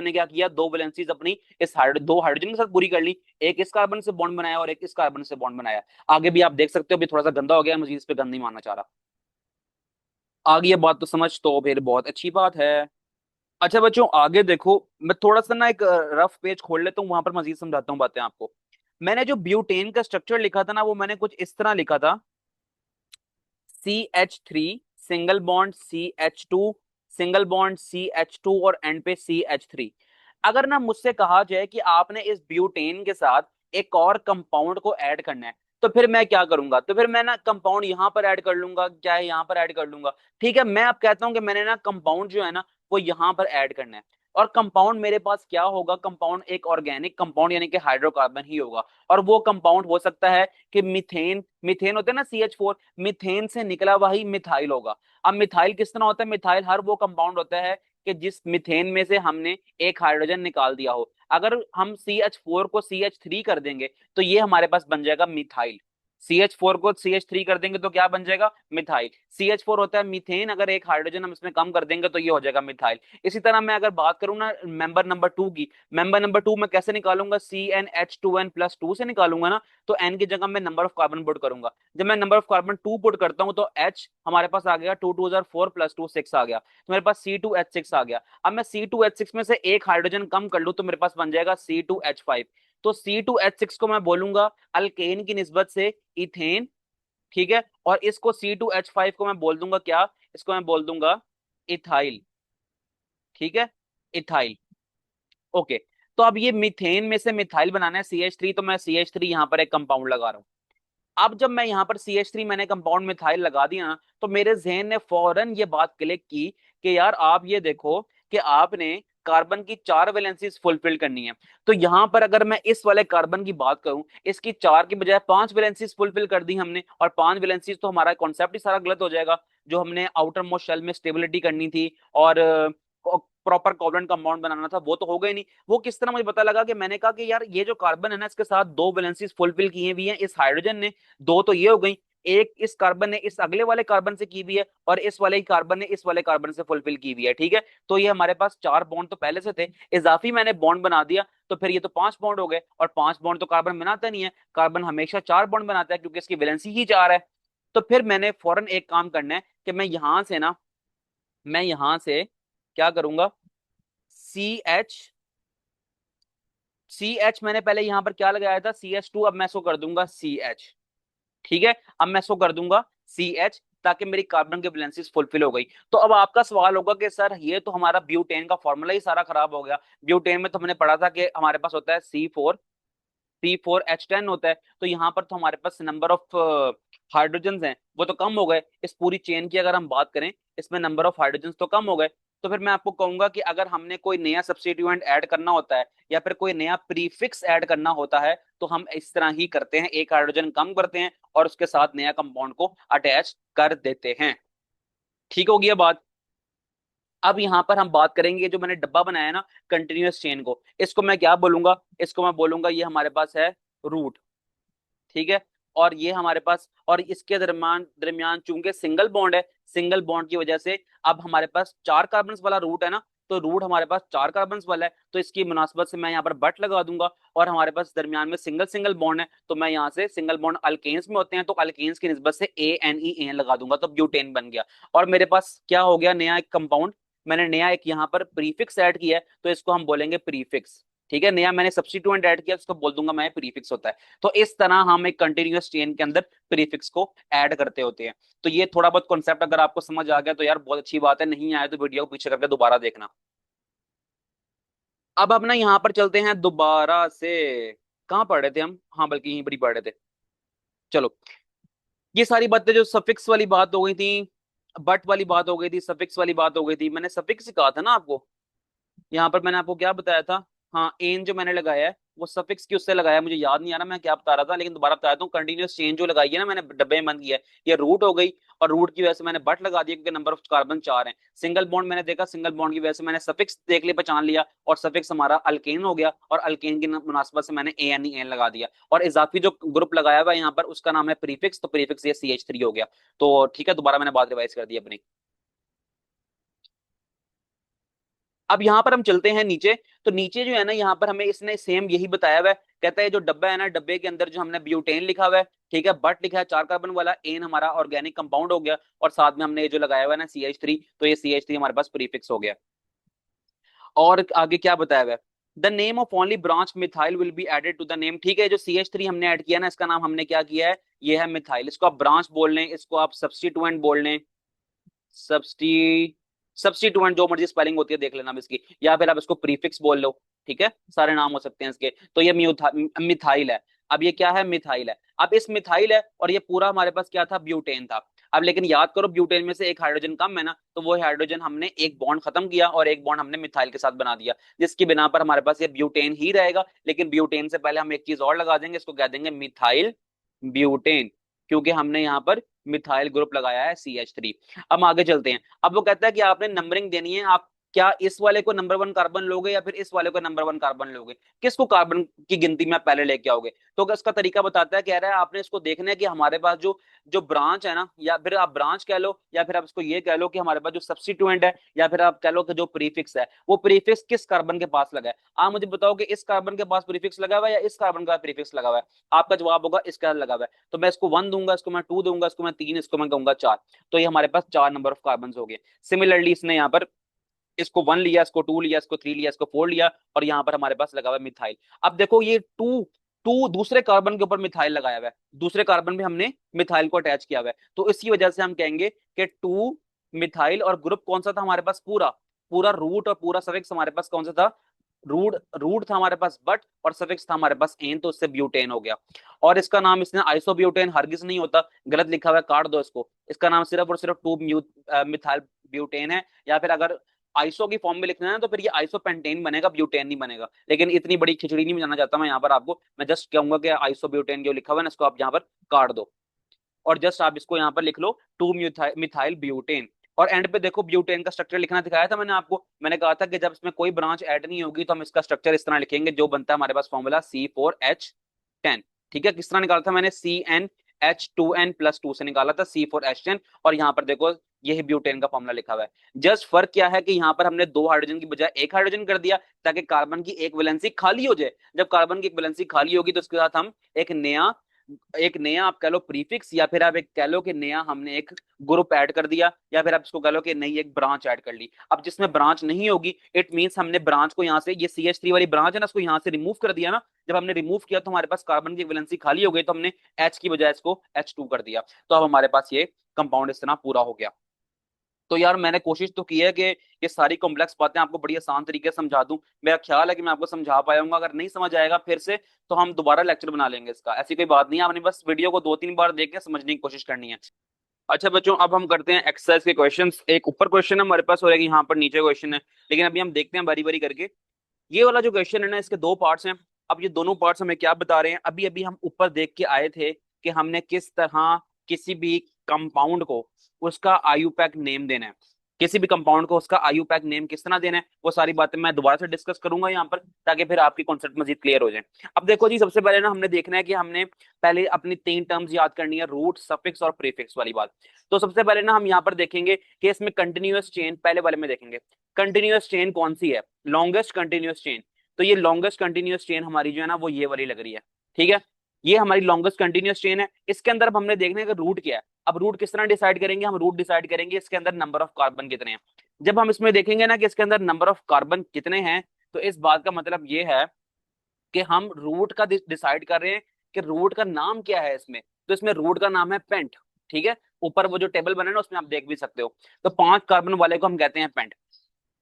ने क्या किया, 2 वैलेंसीज अपनी इस दो हाइड्रोजन के साथ पूरी कर ली, एक इस कार्बन से बॉन्ड बनाया और एक इस कार्बन से बॉन्ड बनाया। आगे भी आप देख सकते हो, अभी थोड़ा सा गंदा हो गया, मुझे इस पे गंद नहीं मानना चाह रहा। आगे ये बात तो समझ, तो फिर बहुत अच्छी बात है। अच्छा बच्चों आगे देखो, मैं थोड़ा सा ना एक रफ पेज खोल लेता हूँ, वहां पर मजीद समझाता हूँ बातें आपको। मैंने जो ब्यूटेन का स्ट्रक्चर लिखा था ना, वो मैंने कुछ इस तरह लिखा था। CH3 single bond CH2 single bond CH2 और एंड पे CH3। अगर ना मुझसे कहा जाए कि आपने इस ब्यूटेन के साथ एक और कंपाउंड को ऐड करना है, तो फिर मैं क्या करूंगा? तो फिर मैं ना कंपाउंड यहां पर ऐड कर लूंगा, क्या है यहां पर ऐड कर लूंगा। ठीक है, मैं अब कहता हूं कि मैंने ना कंपाउंड जो है ना वो यहां पर ऐड करना है। और कंपाउंड मेरे पास क्या होगा? कंपाउंड एक ऑर्गेनिक कंपाउंड यानी कि हाइड्रोकार्बन ही होगा। और वो कंपाउंड हो सकता है कि मीथेन, मीथेन होता है ना CH4, मीथेन से निकला हुआ ही मिथाइल होगा। अब मिथाइल किस तरह होता है? मिथाइल हर वो कंपाउंड होता है कि जिस मिथेन में से हमने एक हाइड्रोजन निकाल दिया हो। अगर हम CH4 को CH3 कर देंगे तो ये हमारे पास बन जाएगा मिथाइल। CH4 को CH3 कर देंगे तो क्या बन जाएगा? मिथाइल। CH4 होता है मीथेन, अगर एक हाइड्रोजन हम इसमें कम कर देंगे तो ये हो जाएगा मिथाइल। इसी तरह मैं अगर बात करूं ना मेंबर नंबर 2 की, मेंबर नंबर 2 मैं कैसे निकालूंगा? CnH2n+2 से निकालूंगा ना। तो N की जगह मैं नंबर ऑफ कार्बन पुट करूंगा। जब मैं नंबर ऑफ कार्बन 2 पुट करता हूं तो H हमारे पास आ गया, 2 2 4 + 2 6 आ गया, तो मेरे पास C2H6 आ गया। अब मैं C2H6 में से एक हाइड्रोजन कम कर लूं तो मेरे पास बन जाएगा C2H5। तो C2H6 को मैं बोलूंगा अल्केन की निस्बत से इथेन। ठीक है, और इसको C2H5 को मैं बोल दूंगा क्या? इसको मैं बोल दूंगा इथाइल। ठीक है, इथाइल। ओके। तो अब ये मीथेन में से मिथाइल बनाना है CH3, तो मैं CH3 यहाँ पर एक कंपाउंड लगा रहा हूँ। अब जब मैं यहाँ पर CH3 मैंने कंपाउंड मिथाइल लगा दिया ना, तो मेरे जहन ने फौरन ये बात क्लिक की कि यार आप ये देखो कि आपने कार्बन की 4 वैलेंसीज फुलफिल करनी है। तो यहाँ पर अगर मैं इस वाले कार्बन की बात करूं, इसकी 4 की बजाय 5 वैलेंसीज फुलफिल कर दी हमने, और 5 वैलेंसीज तो हमारा कॉन्सेप्ट ही सारा गलत हो जाएगा। जो हमने आउटर मोस्ट शेल में स्टेबिलिटी करनी थी और प्रॉपर कोवलेंट कंपाउंड बनाना था, वो तो हो गई नहीं। वो किस तरह मुझे पता लगा? कि मैंने कहा कि यार ये जो कार्बन है ना, इसके साथ 2 वैलेंसीज फुलफिल किए हुई हैं इस हाइड्रोजन ने। दो तो ये हो गई, एक इस कार्बन ने इस अगले वाले कार्बन से की हुई है, और इस वाले कार्बन ने इस वाले कार्बन से फुलफिल की हुई है। ठीक है, तो ये हमारे पास 4 बॉन्ड तो पहले से थे, इजाफी मैंने बॉन्ड बना दिया, तो फिर ये तो 5 बॉन्ड हो गए। और 5 बॉन्ड तो कार्बन बनाता नहीं है, कार्बन हमेशा 4 बॉन्ड बनाता है क्योंकि इसकी वैलेंसी ही 4 है। तो फिर मैंने फौरन एक काम करना है कि मैं यहां से ना, मैं यहां से क्या करूंगा? सी एच मैंने पहले यहां पर क्या लगाया था? CH2, अब मैं इसको कर दूंगा CH। ठीक है, अब मैं इसको कर दूंगा CH, ताकि मेरी कार्बन की वैलेंसीज फुलफिल हो गई। तो अब आपका सवाल होगा कि सर ये तो हमारा ब्यूटेन का फॉर्मूला ही सारा खराब हो गया। ब्यूटेन में तो हमने पढ़ा था कि हमारे पास होता है C4H10 होता है, तो यहाँ पर तो हमारे पास नंबर ऑफ हाइड्रोजन हैं वो तो कम हो गए। इस पूरी चेन की अगर हम बात करें, इसमें नंबर ऑफ हाइड्रोजन तो कम हो गए। तो फिर मैं आपको कहूंगा कि अगर हमने कोई नया सब्स्टिट्यूएंट ऐड करना होता है या फिर कोई नया प्रीफिक्स ऐड करना होता है, तो हम इस तरह ही करते हैं, एक हाइड्रोजन कम करते हैं और उसके साथ नया कंपाउंड को अटैच कर देते हैं। ठीक हो गया बात? अब यहां पर हम बात करेंगे, जो मैंने डब्बा बनाया है ना कंटिन्यूअस चेन को, इसको मैं क्या बोलूंगा? इसको मैं बोलूंगा ये हमारे पास है रूट। ठीक है, और ये हमारे पास, और इसके दरमियान दरमियान चूंकि सिंगल बॉन्ड है, सिंगल बॉन्ड की वजह से अब हमारे पास 4 कार्बन वाला रूट है ना, तो रूट हमारे पास 4 कार्बन वाला है, तो इसकी मुनासबत से मैं यहाँ पर बट लगा दूंगा। और हमारे पास दरमियान में सिंगल सिंगल बॉन्ड है, तो मैं यहाँ से सिंगल बॉन्ड अल्केन्स में होते हैं तो अल्केन्स की निस्बत से ANE लगा दूंगा, तो ब्यूटेन बन गया। और मेरे पास क्या हो गया? नया एक कंपाउंड, मैंने नया एक यहाँ पर प्रीफिक्स ऐड किया है, तो इसको हम बोलेंगे प्रीफिक्स। ठीक है, नया मैंने सब्स्टिट्यूएंट ऐड किया, उसको बोल दूंगा मैं प्रीफिक्स होता है। तो इस तरह हम एक कंटिन्यूअस चेन के अंदर प्रीफिक्स को ऐड करते होते हैं। तो ये थोड़ा बहुत कॉन्सेप्ट अगर आपको समझ आ गया तो यार बहुत अच्छी बात है, नहीं आया तो वीडियो को पीछे करके दोबारा देखना। अब अपना यहाँ पर चलते हैं दोबारा से। कहाँ पढ़ रहे थे हम? हाँ, बल्कि यहीं पर ही पढ़ रहे थे। चलो, ये सारी बातें जो सफिक्स वाली बात हो गई थी, बट वाली बात हो गई थी, सफिक्स वाली बात हो गई थी, मैंने सफिक्स कहा था ना आपको। यहाँ पर मैंने आपको क्या बताया था? हाँ, एन जो मैंने लगाया है वो सफिक्स की उससे लगाया है, मुझे याद नहीं आ रहा मैं क्या बता रहा था, लेकिन दोबारा बता देता हूँ। कंटिन्यूअस चेन जो लगाई है ना मैंने डब्बे में बंद किया है, ये रूट हो गई, और रूट की वजह से मैंने बट लगा दिया क्योंकि नंबर ऑफ कार्बन 4 हैं। सिंगल बॉन्ड मैंने देखा, सिंगल बॉन्ड की वजह से मैंने सफिक्स देख लिया, पहचान लिया, और सफिक्स हमारा अल्केन हो गया, और अल्केन की मुनासबत से मैंने ANEN लगा दिया। और इजाफी जो ग्रुप लगाया हुआ है यहाँ पर उसका नाम है प्रीफिक्स, तो प्रीफिक्स ये CH3 हो गया। तो ठीक है, दोबारा मैंने बात रिवाइज कर दी अपनी। अब यहाँ पर हम चलते हैं नीचे, तो नीचे जो है ना यहाँ पर हमें इसने सेम यही बताया हुआ है, कहता है जो डब्बा है ना, डब्बे के अंदर जो हमने ब्यूटेन लिखा हुआ है, ठीक है, बट लिखा है 4 कार्बन वाला, एन हमारा ऑर्गेनिक कंपाउंड हो गया, और साथ में हमने ये जो लगाया हुआ है ना CH3, तो ये CH3 हमारे पास प्रीफिक्स हो गया। और आगे क्या बताया हुआ है, the name of only branch methyl will be added to the name, ठीक है, जो CH3 हमने ऐड किया ना, इसका नाम हमने क्या किया है, ये है मिथाइल, इसको आप ब्रांच बोल लें, इसको आप सब्स्टिट्यूएंट बोल लें, सब्स्टी सब्स्टिट्यूएंट जो मर्जी स्पेलिंग होती है देख लेना अब इसकी, या फिर आप इसको प्रीफिक्स बोल लो, ठीक है, सारे नाम हो सकते हैं इसके। तो ये मिथाइल है। अब ये क्या है, मिथाइल है। अब इस मिथाइल है, और ये पूरा हमारे पास क्या था, ब्यूटेन था। अब लेकिन याद करो, ब्यूटेन में से एक हाइड्रोजन कम है ना, तो वो हाइड्रोजन हमने एक बॉन्ड खत्म किया और एक बॉन्ड हमने मिथाइल के साथ बना दिया, जिसकी बिना पर हमारे पास ये ब्यूटेन ही रहेगा। लेकिन ब्यूटेन से पहले हम एक चीज और लगा देंगे, इसको कह देंगे मिथाइल ब्यूटेन, क्योंकि हमने यहाँ पर मिथाइल ग्रुप लगाया है CH3। अब आगे चलते हैं। अब वो कहता है कि आपने नंबरिंग देनी है, आप क्या इस वाले को नंबर 1 कार्बन लोगे या फिर इस वाले को नंबर 1 कार्बन लोगे, किसको कार्बन की गिनती में पहले लेके आओगे। तो इसका तरीका बताता है, कह रहा है आपने इसको देखना है कि हमारे पास जो जो ब्रांच है ना, या फिर आप ब्रांच कह लो, या फिर आप इसको ये कह लो कि हमारे पास जो सब्स्टिट्यूएंट है, या फिर आप कह लो कि जो प्रीफिक्स है, वो प्रीफिक्स किस कार्बन के पास लगा है। आप मुझे बताओ कि इस कार्बन के पास प्रीफिक्स लगा हुआ है या इस कार्बन का प्रीफिक्स लगा हुआ है। आपका जवाब होगा इसका लगा हुआ है, तो मैं इसको 1 दूंगा, इसको मैं 2 दूंगा, इसको मैं 3, इसको मैं कहूंगा 4। तो ये हमारे पास 4 नंबर ऑफ कार्बन हो गए। सिमिलरली इसने यहाँ पर इसको 1 लिया, इसको 2 लिया, इसको 3 लिया, इसको 4 लिया, और यहाँ पर हमारे पास लगा हुआ है मिथाइल। अब देखो ये टू टू दूसरे कार्बन के ऊपर मिथाइल लगाया हुआ है, दूसरे कार्बन में हमने मिथाइल को अटैच किया हुआ है, तो इसी वजह से हम कहेंगे कि 2 मिथाइल, और ग्रुप कौन सा था हमारे पास, पूरा पूरा रूट और पूरा सफिक्स हमारे पास कौन सा था, रूट रूट था हमारे पास बट, और सफिक्स था हमारे पास एन, तो उससे ब्यूटेन हो गया। और इसका नाम इसने आइसोब्यूटेन हरगिज नहीं होता, गलत लिखा हुआ है, काट दो इसको। इसका नाम सिर्फ और सिर्फ 2 मिथाइल ब्यूटेन है, या फिर अगर आइसो की फॉर्म में लिखना है ना, तो फिर ये आइसोपेंटेन बनेगा, ब्यूटेन नहीं बनेगा। लेकिन इतनी बड़ी खिचड़ी नहीं बनाना चाहता मैं यहाँ पर आपको, मैं जस्ट कहूंगा कि आइसोब्यूटेन जो लिखा हुआ है ना, इसको आप यहाँ पर काट दो, और जस्ट आप इसको यहाँ पर लिख लो 2 मिथाइल ब्यूटेन। और एंड पे देखो ब्यूटेन का स्ट्रक्चर लिखना दिखाया था मैंने आपको, मैंने कहा था कि जब इसमें कोई ब्रांच ऐड नहीं होगी तो हम इसका स्ट्रक्चर इस तरह लिखेंगे, जो बनता है हमारे पास फॉर्मूला C4H10। ठीक है, किस तरह निकाला था मैंने, CnH2n+2 से निकाला था C4H10, और यहाँ पर देखो यही ब्यूटेन का फॉर्मूला लिखा हुआ है। जस्ट फर्क क्या है कि यहाँ पर हमने 2 हाइड्रोजन की बजाय 1 हाइड्रोजन कर दिया, ताकि कार्बन की एक वैलेंसी खाली हो जाए। जब कार्बन की एक वैलेंसी खाली होगी तो उसके साथ हम एक नया आप कह लो प्रीफिक्स, या फिर आप एक कह लो कि नया हमने एक ग्रुप ऐड कर दिया, या फिर आप इसको कह लो कि नई एक ब्रांच ऐड कर ली। अब जिसमें ब्रांच नहीं होगी, इट मींस हमने ब्रांच को यहाँ से, ये CH3 वाली ब्रांच है ना, इसको यहाँ से रिमूव कर दिया ना। जब हमने रिमूव किया तो हमारे पास कार्बन की वैलेंसी खाली हो गई, तो हमने H की बजाय इसको H2 कर दिया, तो अब हमारे पास ये कंपाउंड इस तरह पूरा हो गया। तो यार मैंने कोशिश तो की है कि ये सारी कॉम्प्लेक्स बातें आपको बड़ी आसान तरीके से समझा दूं। मेरा ख्याल है कि मैं आपको समझा पाया हूँ। अगर नहीं समझ आएगा फिर से, तो हम दोबारा लेक्चर बना लेंगे इसका, ऐसी कोई बात नहीं है। आपने बस वीडियो को 2-3 बार देख के समझने की कोशिश करनी है। अच्छा बच्चों, अब हम करते हैं एक्सरसाइज के क्वेश्चंस। एक ऊपर क्वेश्चन है हमारे पास और एक यहाँ पर नीचे क्वेश्चन है, लेकिन अभी हम देखते हैं बारी बारी करके। ये वाला जो क्वेश्चन है ना, इसके 2 पार्ट्स हैं। अब ये दोनों पार्ट्स हमें क्या बता रहे हैं, अभी अभी हम ऊपर देख के आए थे कि हमने किस तरह किसी भी कंपाउंड को उसका आयुपैक नेम देना है, किसी भी कंपाउंड को उसका आयुपैक नेम किस तरह देना है, वो सारी बातें मैं दोबारा से डिस्कस करूंगा यहाँ पर, ताकि फिर आपकी कॉन्सेप्ट मजीद क्लियर हो जाए। अब देखो जी, सबसे पहले ना हमने देखना है कि हमने पहले अपनी 3 टर्म्स याद करनी है, रूट, सफिक्स और प्रीफिक्स वाली बात। तो सबसे पहले ना हम यहाँ पर देखेंगे कि इसमें कंटिन्यूअस चेन, पहले वाले में देखेंगे कंटिन्यूअस चेन कौन सी है, लॉन्गेस्ट कंटिन्यूअस चेन। तो ये लॉन्गेस्ट कंटिन्यूअस चेन हमारी जो है ना, वो ये वाली लग रही है, ठीक है। ये हमारी लॉन्गेस्ट कंटिन्यूअस चेन है। इसके अंदर अब हमने देखना है कि रूट क्या है। अब रूट किस तरह डिसाइड करेंगे, हम रूट डिसाइड करेंगे इसके अंदर नंबर ऑफ कार्बन कितने हैं। जब हम इसमें देखेंगे ना कि इसके अंदर नंबर ऑफ कार्बन कितने हैं, तो इस बात का मतलब ये है कि हम रूट का डिसाइड कर रहे हैं कि रूट का नाम क्या है इसमें। तो इसमें रूट का नाम है पेंट, ठीक है। ऊपर वो जो टेबल बना है ना, उसमें आप देख भी सकते हो। तो 5 कार्बन वाले को हम कहते हैं पेंट,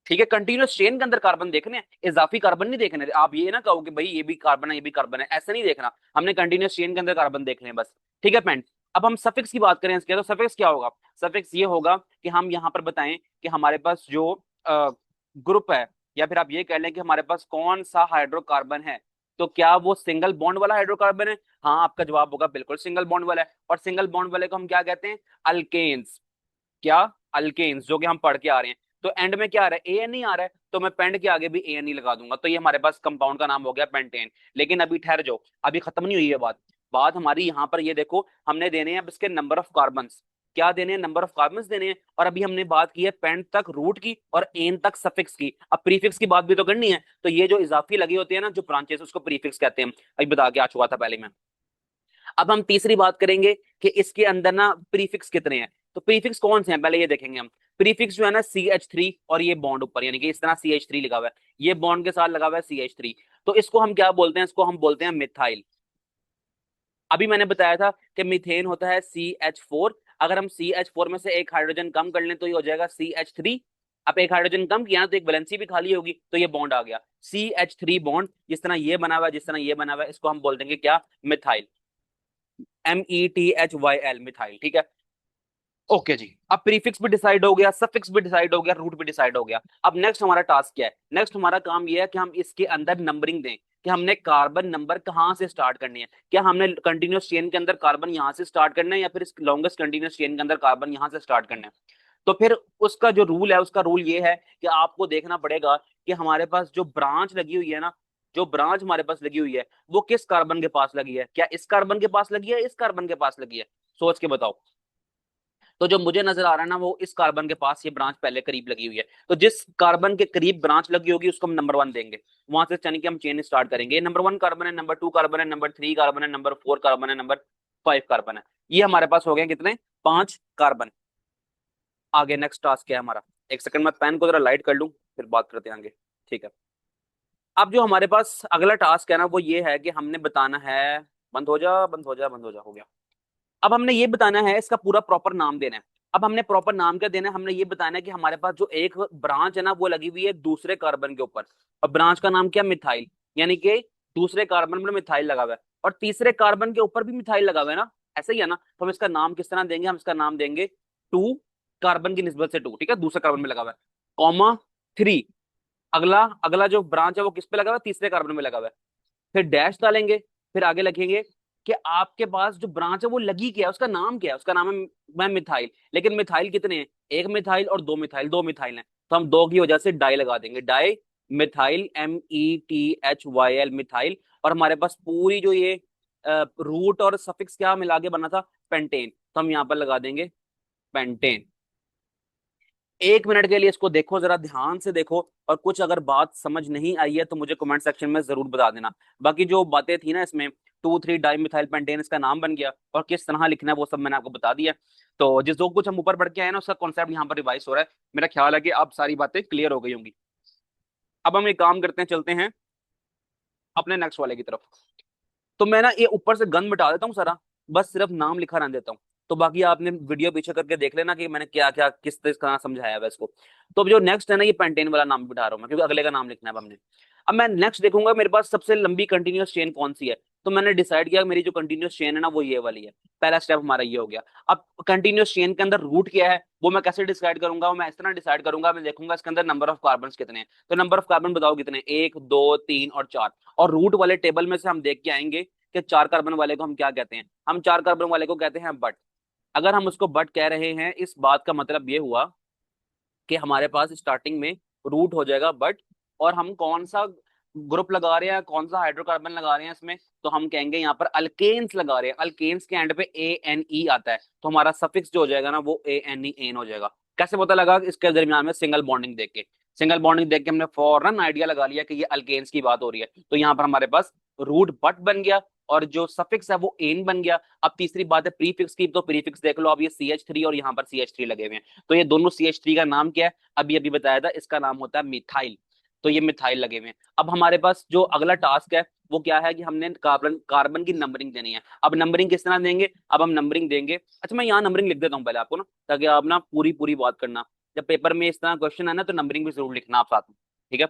ठीक है। कंटिन्यूअस चेन के अंदर कार्बन देखने हैं, इजाफी कार्बन नहीं देखने। आप ये ना कहो कि भाई ये भी कार्बन है ये भी कार्बन है, ऐसा नहीं देखना। हमने कंटिन्यूअस चेन के अंदर कार्बन देखने हैं बस, ठीक है, पेंट। अब हम सफिक्स की बात करें इसके, तो सफिक्स क्या होगा, सफिक्स ये होगा कि हम यहाँ पर बताएं कि हमारे पास जो ग्रुप है, या फिर आप ये कह लें कि हमारे पास कौन सा हाइड्रोकार्बन है। तो क्या वो सिंगल बॉन्ड वाला हाइड्रोकार्बन है, हाँ आपका जवाब होगा बिल्कुल सिंगल बॉन्ड वाला है। और सिंगल बॉन्ड वाले को हम क्या कहते हैं, अल्केन्स। क्या, अल्केन्स, जो कि हम पढ़ के आ रहे हैं। तो एंड में क्या आ रहा है, ए एन नहीं आ रहा है, तो मैं पेंट के आगे भी ए एन ही लगा दूंगा, तो ये हमारे पास कंपाउंड का नाम हो गया पेंटेन। लेकिन अभी ठहर जाओ, अभी खत्म नहीं हुई है बात। बात हमारी यहाँ पर ये देखो, हमने देने हैं अब इसके नंबर ऑफ कार्बन। क्या देने हैं, नंबर ऑफ कार्बन देने हैं। और अभी हमने बात की है पेंट तक रूट की और एन तक सफिक्स की, अब प्रीफिक्स की बात भी तो करनी है। तो ये जो इजाफी लगी होती है ना जो ब्रांचेस, उसको प्रीफिक्स कहते हैं। अभी बता के आ चुका था पहले मैं। अब हम तीसरी बात करेंगे कि इसके अंदर ना प्रीफिक्स कितने हैं। तो प्रीफिक्स कौन से हैं पहले ये देखेंगे हम। प्रीफिक्स जो है ना CH3, और ये बॉन्ड ऊपर यानी कि इस तरह CH3 लिखा हुआ है, ये बॉन्ड के साथ लगा हुआ है CH3। तो इसको हम क्या बोलते हैं, इसको हम बोलते हैं मिथाइल। अभी मैंने बताया था कि मीथेन होता है CH4, अगर हम CH4 में से एक हाइड्रोजन कम कर लें तो ये हो जाएगा CH3। अब एक हाइड्रोजन कम किया ना तो एक वैलेंसी भी खाली होगी, तो ये बॉन्ड आ गया CH3 बॉन्ड। जिस तरह ये बना हुआ है, जिस तरह ये बना हुआ है, इसको हम बोल देंगे क्या, मिथाइल। METHYL, मिथाइल, ठीक है। ओके जी, अब प्रीफिक्स भी डिसाइड हो गया, सफिक्स भी डिसाइड हो गया, रूट भी डिसाइड हो गया। अब नेक्स्ट हमारा टास्क क्या है, नेक्स्ट हमारा काम यह है कि हम इसके अंदर नंबरिंग दें, कि हमने कार्बन नंबर कहाँ से स्टार्ट करनी है। क्या हमने कंटिन्यूस चेन के अंदर कार्बन यहाँ से स्टार्ट करना है, या फिर इस लॉन्गेस्ट कंटिन्यूस चेन के अंदर कार्बन यहाँ से स्टार्ट करना है। तो फिर उसका जो रूल है, उसका रूल ये है कि आपको देखना पड़ेगा कि हमारे पास जो ब्रांच लगी हुई है ना, जो ब्रांच हमारे पास लगी हुई है वो किस कार्बन के पास लगी है। क्या इस कार्बन के पास लगी है, इस कार्बन के पास लगी है, सोच के बताओ। तो जो मुझे नजर आ रहा है ना वो इस कार्बन के पास ये ब्रांच पहले करीब लगी हुई है। तो जिस कार्बन के करीब ब्रांच लगी होगी उसको हम नंबर 1 देंगे, वहां से यानी कि हम चेन स्टार्ट करेंगे। नंबर 1 कार्बन है, नंबर 2 कार्बन है, नंबर 3 कार्बन है, नंबर 4 कार्बन है, नंबर 5 कार्बन है। ये हमारे पास हो गए कितने, 5 कार्बन। आगे नेक्स्ट टास्क क्या है हमारा, एक सेकंड में पेन को जरा लाइट कर लूं फिर बात करते हैं आगे, ठीक है। अब जो हमारे पास अगला टास्क है ना वो ये है कि हमने बताना है, बंद हो जा बंद हो जा बंद हो जा, हो गया। अब हमने ये बताना है, इसका पूरा प्रॉपर नाम देना है। अब हमने प्रॉपर नाम क्या देना है, हमने ये बताना है कि हमारे पास जो एक ब्रांच है ना वो लगी हुई है दूसरे कार्बन के ऊपर, और ब्रांच का नाम क्या, मिथाइल। यानी कि दूसरे कार्बन पर मिथाइल लगा हुआ है और तीसरे कार्बन के ऊपर भी मिथाइल लगा हुआ है ना, ऐसा ही है ना। तो हम इसका नाम किस तरह देंगे, हम इसका नाम देंगे टू, कार्बन की निस्बत से टू, ठीक है, दूसरे कार्बन में लगा हुआ है, कॉमा 3। अगला अगला जो ब्रांच है वो किस पे लगा हुआ है, तीसरे कार्बन में लगा हुआ है। फिर डैश डालेंगे, फिर आगे लिखेंगे कि आपके पास जो ब्रांच है वो लगी क्या है, उसका नाम क्या है, उसका नाम है मैं मिथाइल। लेकिन मिथाइल कितने हैं, एक मिथाइल और दो मिथाइल, दो मिथाइल हैं। तो हम दो की वजह से डाई लगा देंगे, डाई मिथाइल, METHYL, मिथाइल। और हमारे पास पूरी जो ये रूट और सफिक्स क्या मिला के बना था, पेंटेन, तो हम यहाँ पर लगा देंगे पेंटेन। 1 मिनट के लिए इसको देखो, जरा ध्यान से देखो, और कुछ अगर बात समझ नहीं आई है तो मुझे कमेंट सेक्शन में जरूर बता देना। बाकी जो बातें थी ना इसमें, 2,3 डाई मिथाइल पेंटेन इसका नाम बन गया, और किस तरह लिखना है वो सब मैंने आपको बता दिया। तो जिस जो कुछ हम ऊपर पढ़ के आए ना उसका कॉन्सेप्ट यहाँ पर रिवाइज हो रहा है। मेरा ख्याल है कि अब सारी बातें क्लियर हो गई होंगी। अब हम एक काम करते हैं, चलते हैं अपने नेक्स्ट वाले की तरफ। तो मैं ना ये ऊपर से गन मिटा देता हूँ सारा, बस सिर्फ नाम लिखा रहने देता हूँ। तो बाकी आपने वीडियो पीछे करके देख लेना कि मैंने क्या क्या किस तरह समझाया है इसको। तो अब जो नेक्स्ट है ना, ये पेंटेन वाला नाम बिठा रहा हूँ मैं, क्योंकि अगले का नाम लिखना है अब हमने। अब मैं नेक्स्ट देखूंगा मेरे पास सबसे लंबी कंटिन्यूअस चेन कौन सी है। तो मैंने डिसाइड किया मेरी जो कंटिन्यूअस चेन है ना वो ये वाली है। पहला स्टेप हमारा ये हो गया। अब कंटिन्यूअस चेन के अंदर रूट क्या है वो मैं कैसे डिसाइड करूंगा, वो मैं इस तरह डिसाइड करूंगा, मैं देखूंगा इसके अंदर नंबर ऑफ कार्बन कितने हैं। तो नंबर ऑफ कार्बन बताओ कितने, 1 2 3 और 4। और रूट वाले टेबल में से हम देख के आएंगे कि 4 कार्बन वाले को हम क्या कहते हैं, हम 4 कार्बन वाले को कहते हैं बट। अगर हम उसको बट कह रहे हैं, इस बात का मतलब ये हुआ कि हमारे पास स्टार्टिंग में रूट हो जाएगा बट, और हम कौन सा ग्रुप लगा रहे हैं, कौन सा हाइड्रोकार्बन लगा रहे हैं इसमें, तो हम कहेंगे यहाँ पर अल्केन्स लगा रहे हैं। अल्केन्स के एंड पे ANE आता है, तो हमारा सफिक्स जो हो जाएगा ना वो ANE, एन हो जाएगा। कैसे पता लगा, इसके दरमियान में सिंगल बॉन्डिंग देख के, सिंगल बॉन्डिंग देख के हमने फौरन आइडिया लगा लिया कि ये अल्केन्स की बात हो रही है। तो यहाँ पर हमारे पास रूट बट बन गया, और जो सफिक्स है वो एन बन गया। अब तीसरी बात है प्रीफिक्स की, तो प्रीफिक्स देख लो, अब ये CH3 और यहाँ पर CH3 लगे हुए हैं, तो ये दोनों CH3 का नाम क्या है, अभी अभी बताया था, इसका नाम होता है मिथाइल। तो ये मिथाइल लगे हुए हैं। अब हमारे पास जो अगला टास्क है वो क्या है कि हमने कार्बन कार्बन की नंबरिंग देनी है। अब नंबरिंग किस तरह देंगे, अब हम नंबरिंग देंगे, अच्छा मैं यहाँ नंबरिंग लिख देता हूँ पहले आपको ना, ताकि आप ना पूरी पूरी बात करना, जब पेपर में इस तरह क्वेश्चन है ना तो नंबरिंग भी जरूर लिखना आप साथ में, ठीक है।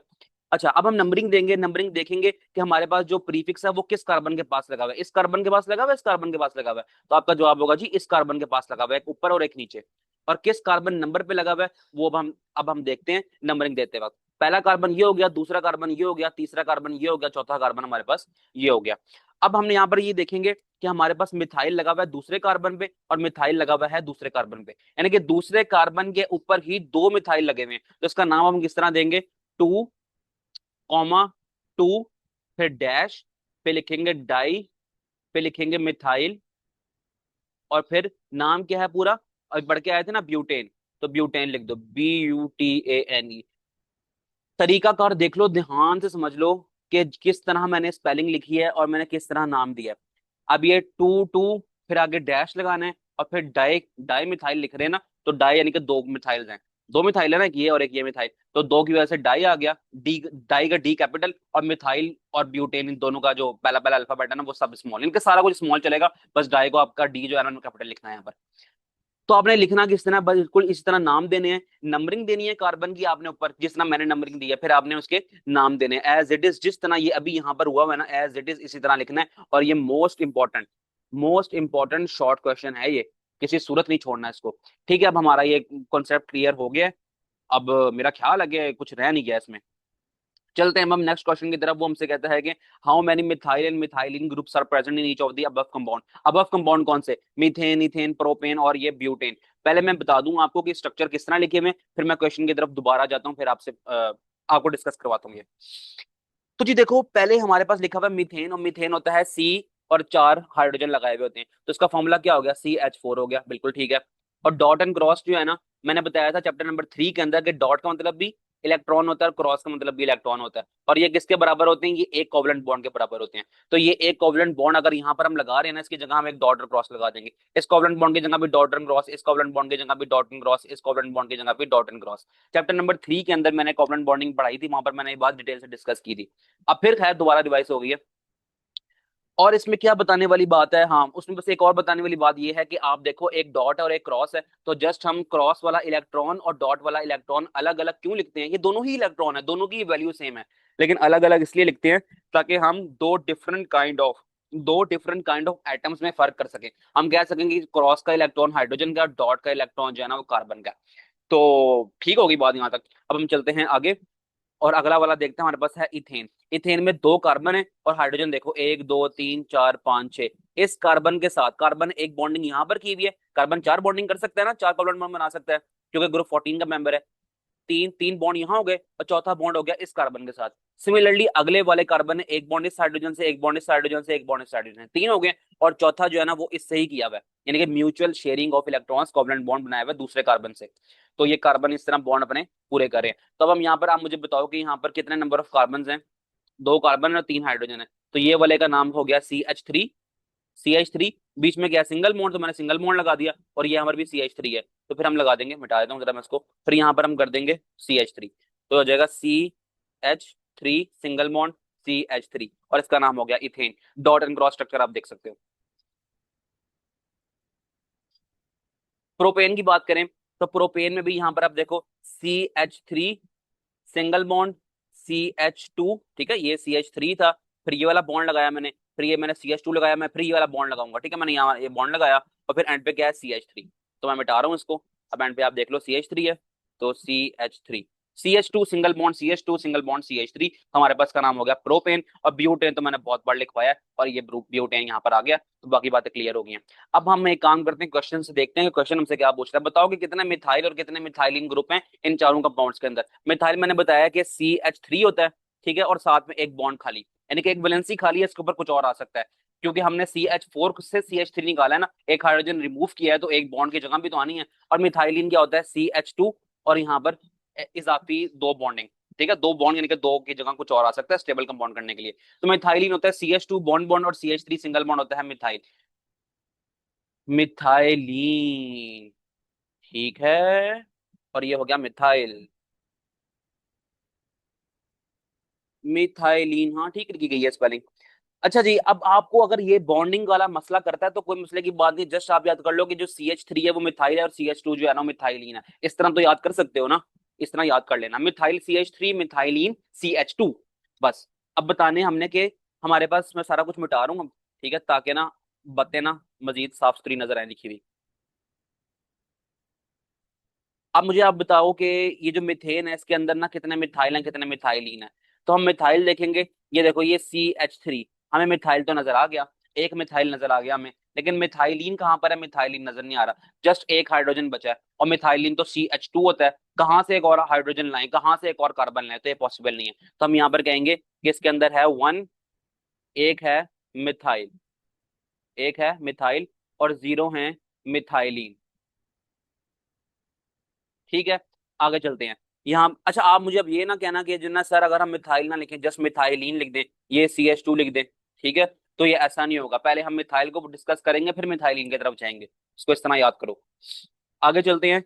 अच्छा अब हम नंबरिंग देंगे, नंबरिंग देखेंगे कि हमारे पास जो प्रीफिक्स है वो किस कार्बन के पास लगा हुआ है, इस कार्बन के पास लगा हुआ है, इस कार्बन के पास लगा हुआ है। तो आपका जवाब होगा जी इस कार्बन के पास लगा हुआ है, एक ऊपर और एक नीचे। और किस कार्बन नंबर पे लगा हुआ है वो अब हम देखते हैं नंबरिंग देते वक्त। पहला कार्बन ये हो गया, दूसरा कार्बन ये हो गया, तीसरा कार्बन ये हो गया, चौथा कार्बन हमारे पास ये हो गया। अब हमने यहाँ पर ये देखेंगे कि हमारे पास मिथाइल लगा हुआ है दूसरे कार्बन पे, और मिथाइल लगा हुआ है दूसरे कार्बन पे, यानी कि दूसरे कार्बन के ऊपर ही दो मिथाइल लगे हुए हैं। तो इसका नाम हम किस तरह देंगे, 2 कॉमा 2, फिर डैश, पे लिखेंगे डाई, पे लिखेंगे मिथाइल, और फिर नाम क्या है पूरा, और पढ़ के आए थे ना ब्यूटेन, तो ब्यूटेन लिख दो, BUTANE। तरीकाकार देख लो, ध्यान से समझ लो कि किस तरह मैंने स्पेलिंग लिखी है और मैंने किस तरह नाम दिया है। अब ये टू टू, फिर आगे डैश लगाना है, और फिर डाई डाई मिथाइल लिख रहे हैं ना, तो डाई यानी कि दो मिथाइल हैं, दो मिथाइल है ना, एक ये और एक ये मिथाइल, तो दो की वजह से डाई आ गया, डी, डाई का डी कैपिटल, और मिथाइल और ब्यूटेन इन दोनों का जो पहला पहला अल्फाबेट है ना वो सब स्मॉल, इनके सारा कुछ स्मॉल चलेगा, बस डाई को आपका डी जो है ना कैपिटल लिखना है यहाँ पर। तो आपने लिखना किस तरह, बिल्कुल इसी तरह नाम देने हैं, नंबरिंग देनी है कार्बन की आपने ऊपर, जिस तरह मैंने नंबरिंग दी है, फिर आपने उसके नाम देने हैं एज इट इज, जिस तरह ये अभी यहाँ पर हुआ है ना एज इट इज इसी तरह लिखना है। और ये मोस्ट इंपॉर्टेंट शॉर्ट क्वेश्चन है ये, किसी सूरत नहीं छोड़ना इसको। ठीक है, अब हमारा ये कॉन्सेप्ट क्लियर हो गया है। अब मेरा ख्याल है कि कुछ रह नहीं गया इसमें। चलते हैं हम नेक्स्ट क्वेश्चन की तरफ। वो हमसे कहता है कि how many methyl and methylene groups are present in each of the above compound. Above compound कौन से, मीथेन, इथेन, प्रोपेन और ये ब्यूटेन। पहले मैं बता दूं आपको कि स्ट्रक्चर किस तरह लिखे हुए, फिर मैं क्वेश्चन की तरफ दोबारा जाता हूं, फिर आपसे आपको डिस्कस करवाता हूँ ये। तो जी देखो, पहले हमारे पास लिखा हुआ है मीथेन, और मीथेन होता है सी और चार हाइड्रोजन लगाए हुए होते हैं, तो इसका फॉर्मूला क्या हो गया, CH4 हो गया, बिल्कुल ठीक है। और डॉट एंड क्रॉस जो है ना, मैंने बताया था चैप्टर नंबर 3 के अंदर कि डॉट का मतलब भी इलेक्ट्रॉन होता है और क्रॉस का मतलब भी इलेक्ट्रॉन होता है, और ये किसके बराबर होते हैं, ये एक कोवलेंट बॉन्ड के बराबर होते हैं। तो ये एक कोवलेंट बॉन्ड अगर यहाँ पर हम लगा रहे हैं ना, इसकी जगह हम एक डॉट और क्रॉस लगा देंगे, इस कोवलेंट बॉन्ड की जगह भी डॉट एंड क्रॉस, इस कोवलेंट बॉन्ड की जगह भी डॉट एंड क्रॉस, इस कोवलेंट बॉन्ड की जगह भी dot and cross. Chapter number 3 के अंदर मैंने कोवलेंट बॉन्डिंग पढ़ाई थी, वहां पर मैंने ये बात डिटेल से डिस्कस की थी। अब फिर खैर दोबारा रिवाइज हो गई है। और इसमें क्या बताने वाली बात है, हाँ उसमें बस एक और बताने वाली बात ये है कि आप देखो एक डॉट है और एक क्रॉस है, तो जस्ट हम क्रॉस वाला इलेक्ट्रॉन और डॉट वाला इलेक्ट्रॉन अलग अलग क्यों लिखते हैं, ये दोनों ही इलेक्ट्रॉन है, दोनों की वैल्यू सेम है, लेकिन अलग अलग इसलिए लिखते हैं ताकि हम दो डिफरेंट काइंड ऑफ एटम्स में फर्क कर सकें। हम कह सकेंगे कि क्रॉस का इलेक्ट्रॉन हाइड्रोजन का, डॉट का इलेक्ट्रॉन जो है ना वो कार्बन का। तो ठीक होगी बात यहाँ तक। अब हम चलते हैं आगे, और अगला वाला देखते हैं, हमारे पास है इथेन। इथेन में दो कार्बन है और हाइड्रोजन देखो, एक दो तीन चार पांच छह। इस कार्बन के साथ कार्बन एक बॉन्डिंग यहाँ पर की हुई है, कार्बन चार बॉन्डिंग कर सकता है ना, चार कोवलेंट बॉन्ड बना सकता है क्योंकि ग्रुप 14 का मेंबर है। तीन तीन बॉन्ड यहाँ हो गए और चौथा बॉन्ड हो गया इस कार्बन के साथ। सिमिलरली अगले वाले कार्बन ने एक बॉन्ड इस हाइड्रोजन से, एक बॉन्ड इस हाइड्रोजन से, एक बॉन्ड इस हाइड्रोजन से, तीन हो गए। और चौथा जो है ना वो इससे ही किया हुआ है, यानी कि mutual sharing of electrons, covalent bond बनाया हुआ है दूसरे कार्बन से। तो ये कार्बन इस तरह बॉन्ड अपने पूरे करें। तो अब हम यहाँ पर, आप मुझे बताओ कि यहाँ पर कितने नंबर ऑफ कार्बन हैं, दो कार्बन और तीन हाइड्रोजन है। तो ये वाले का नाम हो गया CH3। CH3 बीच में क्या सिंगल बॉन्ड, तो मैंने सिंगल बॉन्ड लगा दिया, और ये हमारे भी CH3 है, तो फिर हम लगा देंगे, मिटा देता हूँ जरा मैं इसको, फिर यहाँ पर हम कर देंगे CH3, तो हो जाएगा CH3 सिंगल बॉन्ड CH3, और इसका नाम हो गया ethane. Dot and cross structure आप देख सकते हो। प्रोपेन की बात करें, तो प्रोपेन में भी यहाँ पर आप देखो CH3 सिंगल बॉन्ड CH2, ठीक है, ये CH3 था, फिर ये वाला बॉन्ड लगाया मैंने, फिर ये मैंने CH2 लगाया, मैं फिर ये वाला बॉन्ड लगाऊंगा, ठीक है, मैंने यहाँ ये बॉन्ड लगाया, और फिर एंड पे क्या है CH3, तो मैं मिटा रहा हूँ इसको। अब एंड पे आप देख लो CH3 है, तो CH3, CH2 single bond CH2 single bond CH3, हमारे पास का नाम हो गया प्रोपेन। और ब्यूटेन तो मैंने बहुत बार लिखवाया है, और ये ब्यूटेन यहाँ पर आ गया, तो बाकी बातें क्लियर हो गई हैं। अब हम एक काम करते हैं, क्वेश्चन से देखते हैं क्वेश्चन हमसे क्या पूछ रहा है। बताओ कि कितने मिथाइल और कितने मिथाइलिन ग्रुप हैं इन चारों कंपाउंड्स के अंदर। मिथाइल मैंने बताया कि CH3 होता है, ठीक है, और साथ में एक बॉन्ड खाली, यानी कि एक वैलेंसी खाली है, इसके ऊपर कुछ और आ सकता है, क्योंकि हमने CH4 से CH3 निकाला है ना, एक हाइड्रोजन रिमूव किया है, तो एक बॉन्ड की जगह भी तो आनी है। और मिथाइलिन क्या होता है CH2, और यहाँ पर इजाफी दो बॉन्डिंग, ठीक है, दो बॉन्ड यानी कि दो की जगह कुछ और आ सकता है स्टेबल कंपाउंड करने के लिए। तो मिथाइलिन होता है CH2 बॉन्ड बॉन्ड, और CH3 सिंगल बॉन्ड होता है मिथाइल, मिथाइलीन, ठीक है, और ये हो गया मिथाइल, मिथाइलीन, हाँ ठीक लिखी गई है स्पेलिंग। अच्छा जी, अब आपको अगर ये बॉन्डिंग वाला मसला करता है तो कोई मसले की बात नहीं, जस्ट आप याद कर लो कि जो CH3 है वो मिथाइल है, और CH2 जो है ना मिथाइलीन है, इस तरह तो याद कर सकते हो ना, इस तरह याद कर लेना, मिथाइल CH3 मिथाइलीन CH2, बस। अब बताने हमने कि हमारे पास, मैं सारा कुछ मिटा रहा हूँ, ठीक है, ताकि ना बातें ना मजीद साफ सुथरी नजर आए लिखी हुई। अब मुझे आप बताओ कि ये जो मिथेन है इसके अंदर ना कितने मिथाइल हैं कितने मिथाइलीन है। तो हम मिथाइल देखेंगे, ये देखो ये CH3, हमें मिथाइल तो नजर आ गया, एक मिथाइल नजर आ गया हमें, लेकिन मिथाइलीन कहाँ पर है, मिथाइलीन नजर नहीं आ रहा, जस्ट एक हाइड्रोजन बचा है, और मिथाइलीन तो CH2 होता है, कहाँ से एक और हाइड्रोजन लाएं, कहाँ से एक और कार्बन लाएं, तो ये पॉसिबल नहीं है। तो हम यहाँ पर कहेंगे कि इसके अंदर है वन, एक है मिथाइल, एक है मिथाइल, और जीरो है मिथाइलीन, ठीक है, आगे चलते हैं। यहाँ अच्छा, आप मुझे अब ये ना कहना कि जिन्ना सर अगर हम मिथाइल ना लिखें, जस्ट मिथाइलिन लिख दें, ये CH2 लिख दें, ठीक है, तो ये ऐसा नहीं होगा। पहले हम मिथाइल को डिस्कस करेंगे, फिर मिथाइलिन की तरफ जाएंगे। इसको इस तरह याद करो। आगे चलते हैं।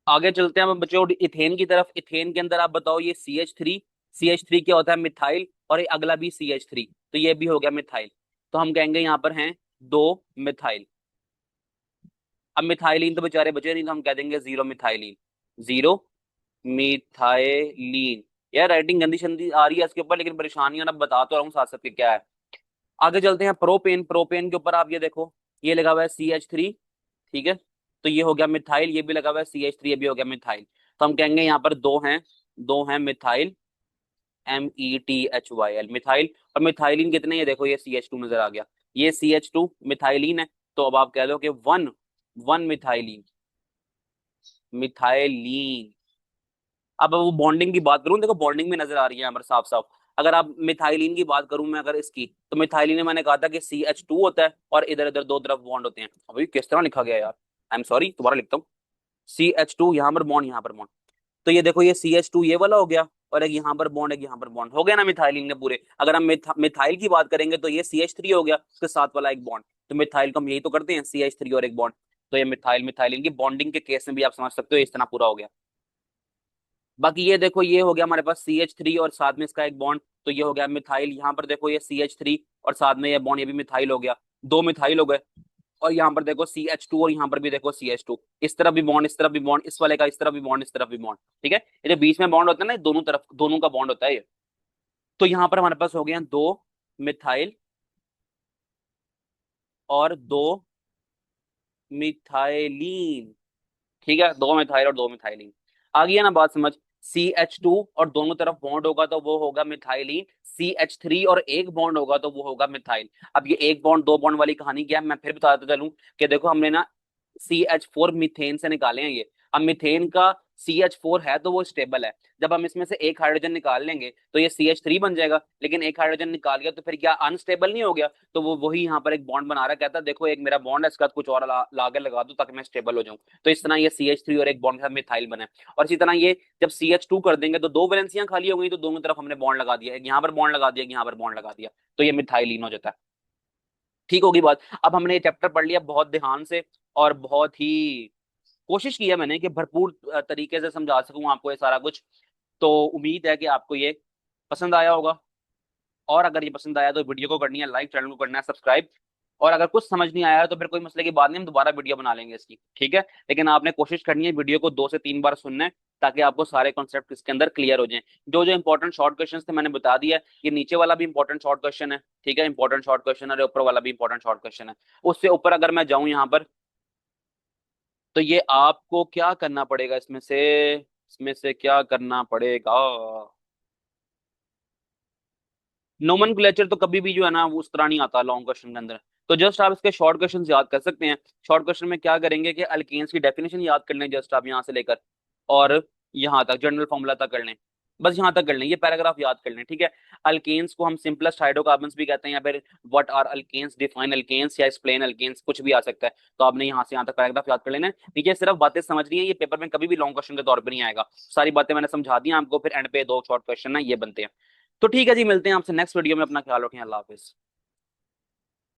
आगे चलते हैं हम बच्चों इथेन की तरफ। इथेन के अंदर आप बताओ, ये CH3, CH3 क्या होता है? मिथाइल। और ये अगला भी CH3, तो ये भी हो गया मिथाइल। तो हम कहेंगे यहाँ पर हैं दो मिथाइल। अब मिथाइलिन तो बेचारे बचे नहीं, तो हम कह देंगे जीरो मिथाइलिन, जीरो मिथाइलिन। यार राइटिंग गंदी शंदी आ रही है इसके ऊपर, लेकिन परेशानी है ना, बता तो रहा हूँ साथ साथ के क्या है। आगे चलते हैं प्रोपेन। प्रोपेन के ऊपर आप ये देखो, ये लगा हुआ है CH3, ठीक है, तो ये हो गया मिथाइल। ये भी लगा हुआ है CH3, ये भी हो गया मिथाइल। तो हम कहेंगे यहाँ पर दो हैं मिथाइल, METHYL मिथाइल। और मिथाइलिन कितने? ये देखो, ये CH2 नजर आ गया, ये CH2 मिथाइलिन है। तो अब आप कह दो कि वन वन मिथाइलिन, मिथाइलिन। अब वो बॉन्डिंग की बात करूं, देखो बॉन्डिंग में नजर आ रही है यहाँ पर साफ साफ। अगर आप मिथाइलिन की बात करूं मैं, अगर इसकी, तो मिथाइलिन में मैंने कहा था कि CH2 होता है और इधर इधर दो तरफ बॉन्ड होते हैं। अभी किस तरह लिखा गया यार, आई एम सॉरी, दोबारा लिखता हूँ। CH2 यहाँ पर बॉन्ड, यहाँ पर बॉन्ड। तो ये देखो, ये CH2 ये वाला हो गया, और एक यहाँ पर बॉन्ड, एक यहाँ पर बॉन्ड, हो गया ना मिथाइलिन के पूरे। अगर हम मिथाइल की बात करेंगे, तो ये CH3 हो गया, उसके साथ वाला एक बॉन्ड। तो मिथाइल को हम यही तो करते हैं, CH3 और एक बॉन्ड। तो ये मिथाइल मिथाइलिन की बॉन्डिंग के केस में भी आप समझ सकते हो, इस तरह पूरा हो गया। बाकी ये देखो, ये हो गया हमारे पास CH3 और साथ में इसका एक बॉन्ड, तो ये हो गया मिथाइल। यहाँ पर देखो, ये CH3 और साथ में ये बॉन्ड, ये भी मिथाइल हो गया, दो मिथाइल हो गए। और यहाँ पर देखो CH2, और यहाँ पर भी देखो CH2, इस तरफ भी बॉन्ड, इस तरफ भी बॉन्ड, इस वाले का इस तरफ भी बॉन्ड, इस तरफ भी बॉन्ड, ठीक है। ये जो बीच में बॉन्ड होता है ना, ये दोनों तरफ, दोनों का बॉन्ड होता है ये। तो यहाँ पर हमारे पास हो गए दो मिथाइल और दो मिथाइलिन, ठीक है, दो मिथाइल और दो मिथाइलिन। आ गई है ना बात समझ? CH2 और दोनों तरफ बॉन्ड होगा तो वो होगा मिथाइलिन। CH3 और एक बॉन्ड होगा तो वो होगा मिथाइल। अब ये एक बॉन्ड दो बॉन्ड वाली कहानी क्या है, मैं फिर बताता चलूं कि देखो, हमने ना CH4 मीथेन से निकाले हैं ये। अब मीथेन का CH4 है तो वो स्टेबल है। जब हम इसमें से एक हाइड्रोजन निकाल लेंगे तो ये CH3 बन जाएगा, लेकिन एक हाइड्रोजन निकाल गया तो फिर क्या अनस्टेबल नहीं हो गया? तो वो वही यहाँ पर एक बॉन्ड बना रहा है, कहता है देखो एक मेरा बॉन्ड है, इसका कुछ और लागे लगा दो ताकि मैं स्टेबल हो जाऊं। तो इस तरह ये CH3 और एक बॉन्ड के साथ मिथाइल बना है। और इसी तरह ये जब CH2 कर देंगे तो दो वैलेंसियां खाली हो गई, तो दोनों तरफ हमने बॉन्ड लगा दिया, एक यहाँ पर बॉन्ड लगा दिया, एक यहाँ पर बॉन्ड लगा दिया, तो ये मिथाइलिन हो जाता है। ठीक होगी बात? अब हमने ये चैप्टर पढ़ लिया बहुत ध्यान से, और बहुत ही कोशिश की है मैंने कि भरपूर तरीके से समझा सकूं आपको ये सारा कुछ। तो उम्मीद है कि आपको ये पसंद आया होगा। और अगर ये पसंद आया तो वीडियो को करनी है लाइक, चैनल को करना है सब्सक्राइब। और अगर कुछ समझ नहीं आया है तो फिर कोई मसले की बात नहीं, हम दोबारा वीडियो बना लेंगे इसकी, ठीक है। लेकिन आपने कोशिश करनी है वीडियो को 2 से 3 बार सुनना है, ताकि आपको सारे कॉन्सेप्ट इसके अंदर क्लियर हो जाएं। जो जो इंपॉर्टेंट शॉर्ट क्वेश्चन थे मैंने बता दिया है। ये नीचे वाला भी इंपॉर्टेंट शॉर्ट क्वेश्चन है, ठीक है, इंपॉर्टेंट शॉर्ट क्वेश्चन, और ऊपर वाला भी इंपॉर्टेंट शॉर्ट क्वेश्चन है। उससे ऊपर अगर मैं जाऊं यहाँ पर, तो ये आपको क्या करना पड़ेगा इसमें से क्या करना पड़ेगा? नोमेनक्लेचर तो कभी भी जो है ना वो उस तरह नहीं आता लॉन्ग क्वेश्चन के अंदर। तो जस्ट आप इसके शॉर्ट क्वेश्चन याद कर सकते हैं। शॉर्ट क्वेश्चन में क्या करेंगे कि अल्केन्स की डेफिनेशन याद कर लें, जस्ट आप यहाँ से लेकर और यहाँ तक जनरल फॉर्मूला तक कर लें। बस यहाँ तक कर लें, ये पैराग्राफ याद कर लें, ठीक है। अल्केन्स को हम सिंपलेस्ट हाइड्रोकार्बन्स भी कहते हैं, या फिर what are alkanes, define alkanes, या एक्सप्लेन अल्केन्स, कुछ भी आ सकता है। तो आपने यहाँ से यहाँ तक पैराग्राफ याद कर लेना है। नीचे सिर्फ बातें समझनी है, ये पेपर में कभी भी लॉन्ग क्वेश्चन के तौर पर नहीं आएगा। सारी बातें मैंने समझा दी हैं आपको, फिर एंड पे दो शॉर्ट क्वेश्चन है ये बनते हैं। तो ठीक है जी, मिलते हैं आपसे नेक्स्ट वीडियो में। अपना ख्याल रखें, अल्लाह हाफिज।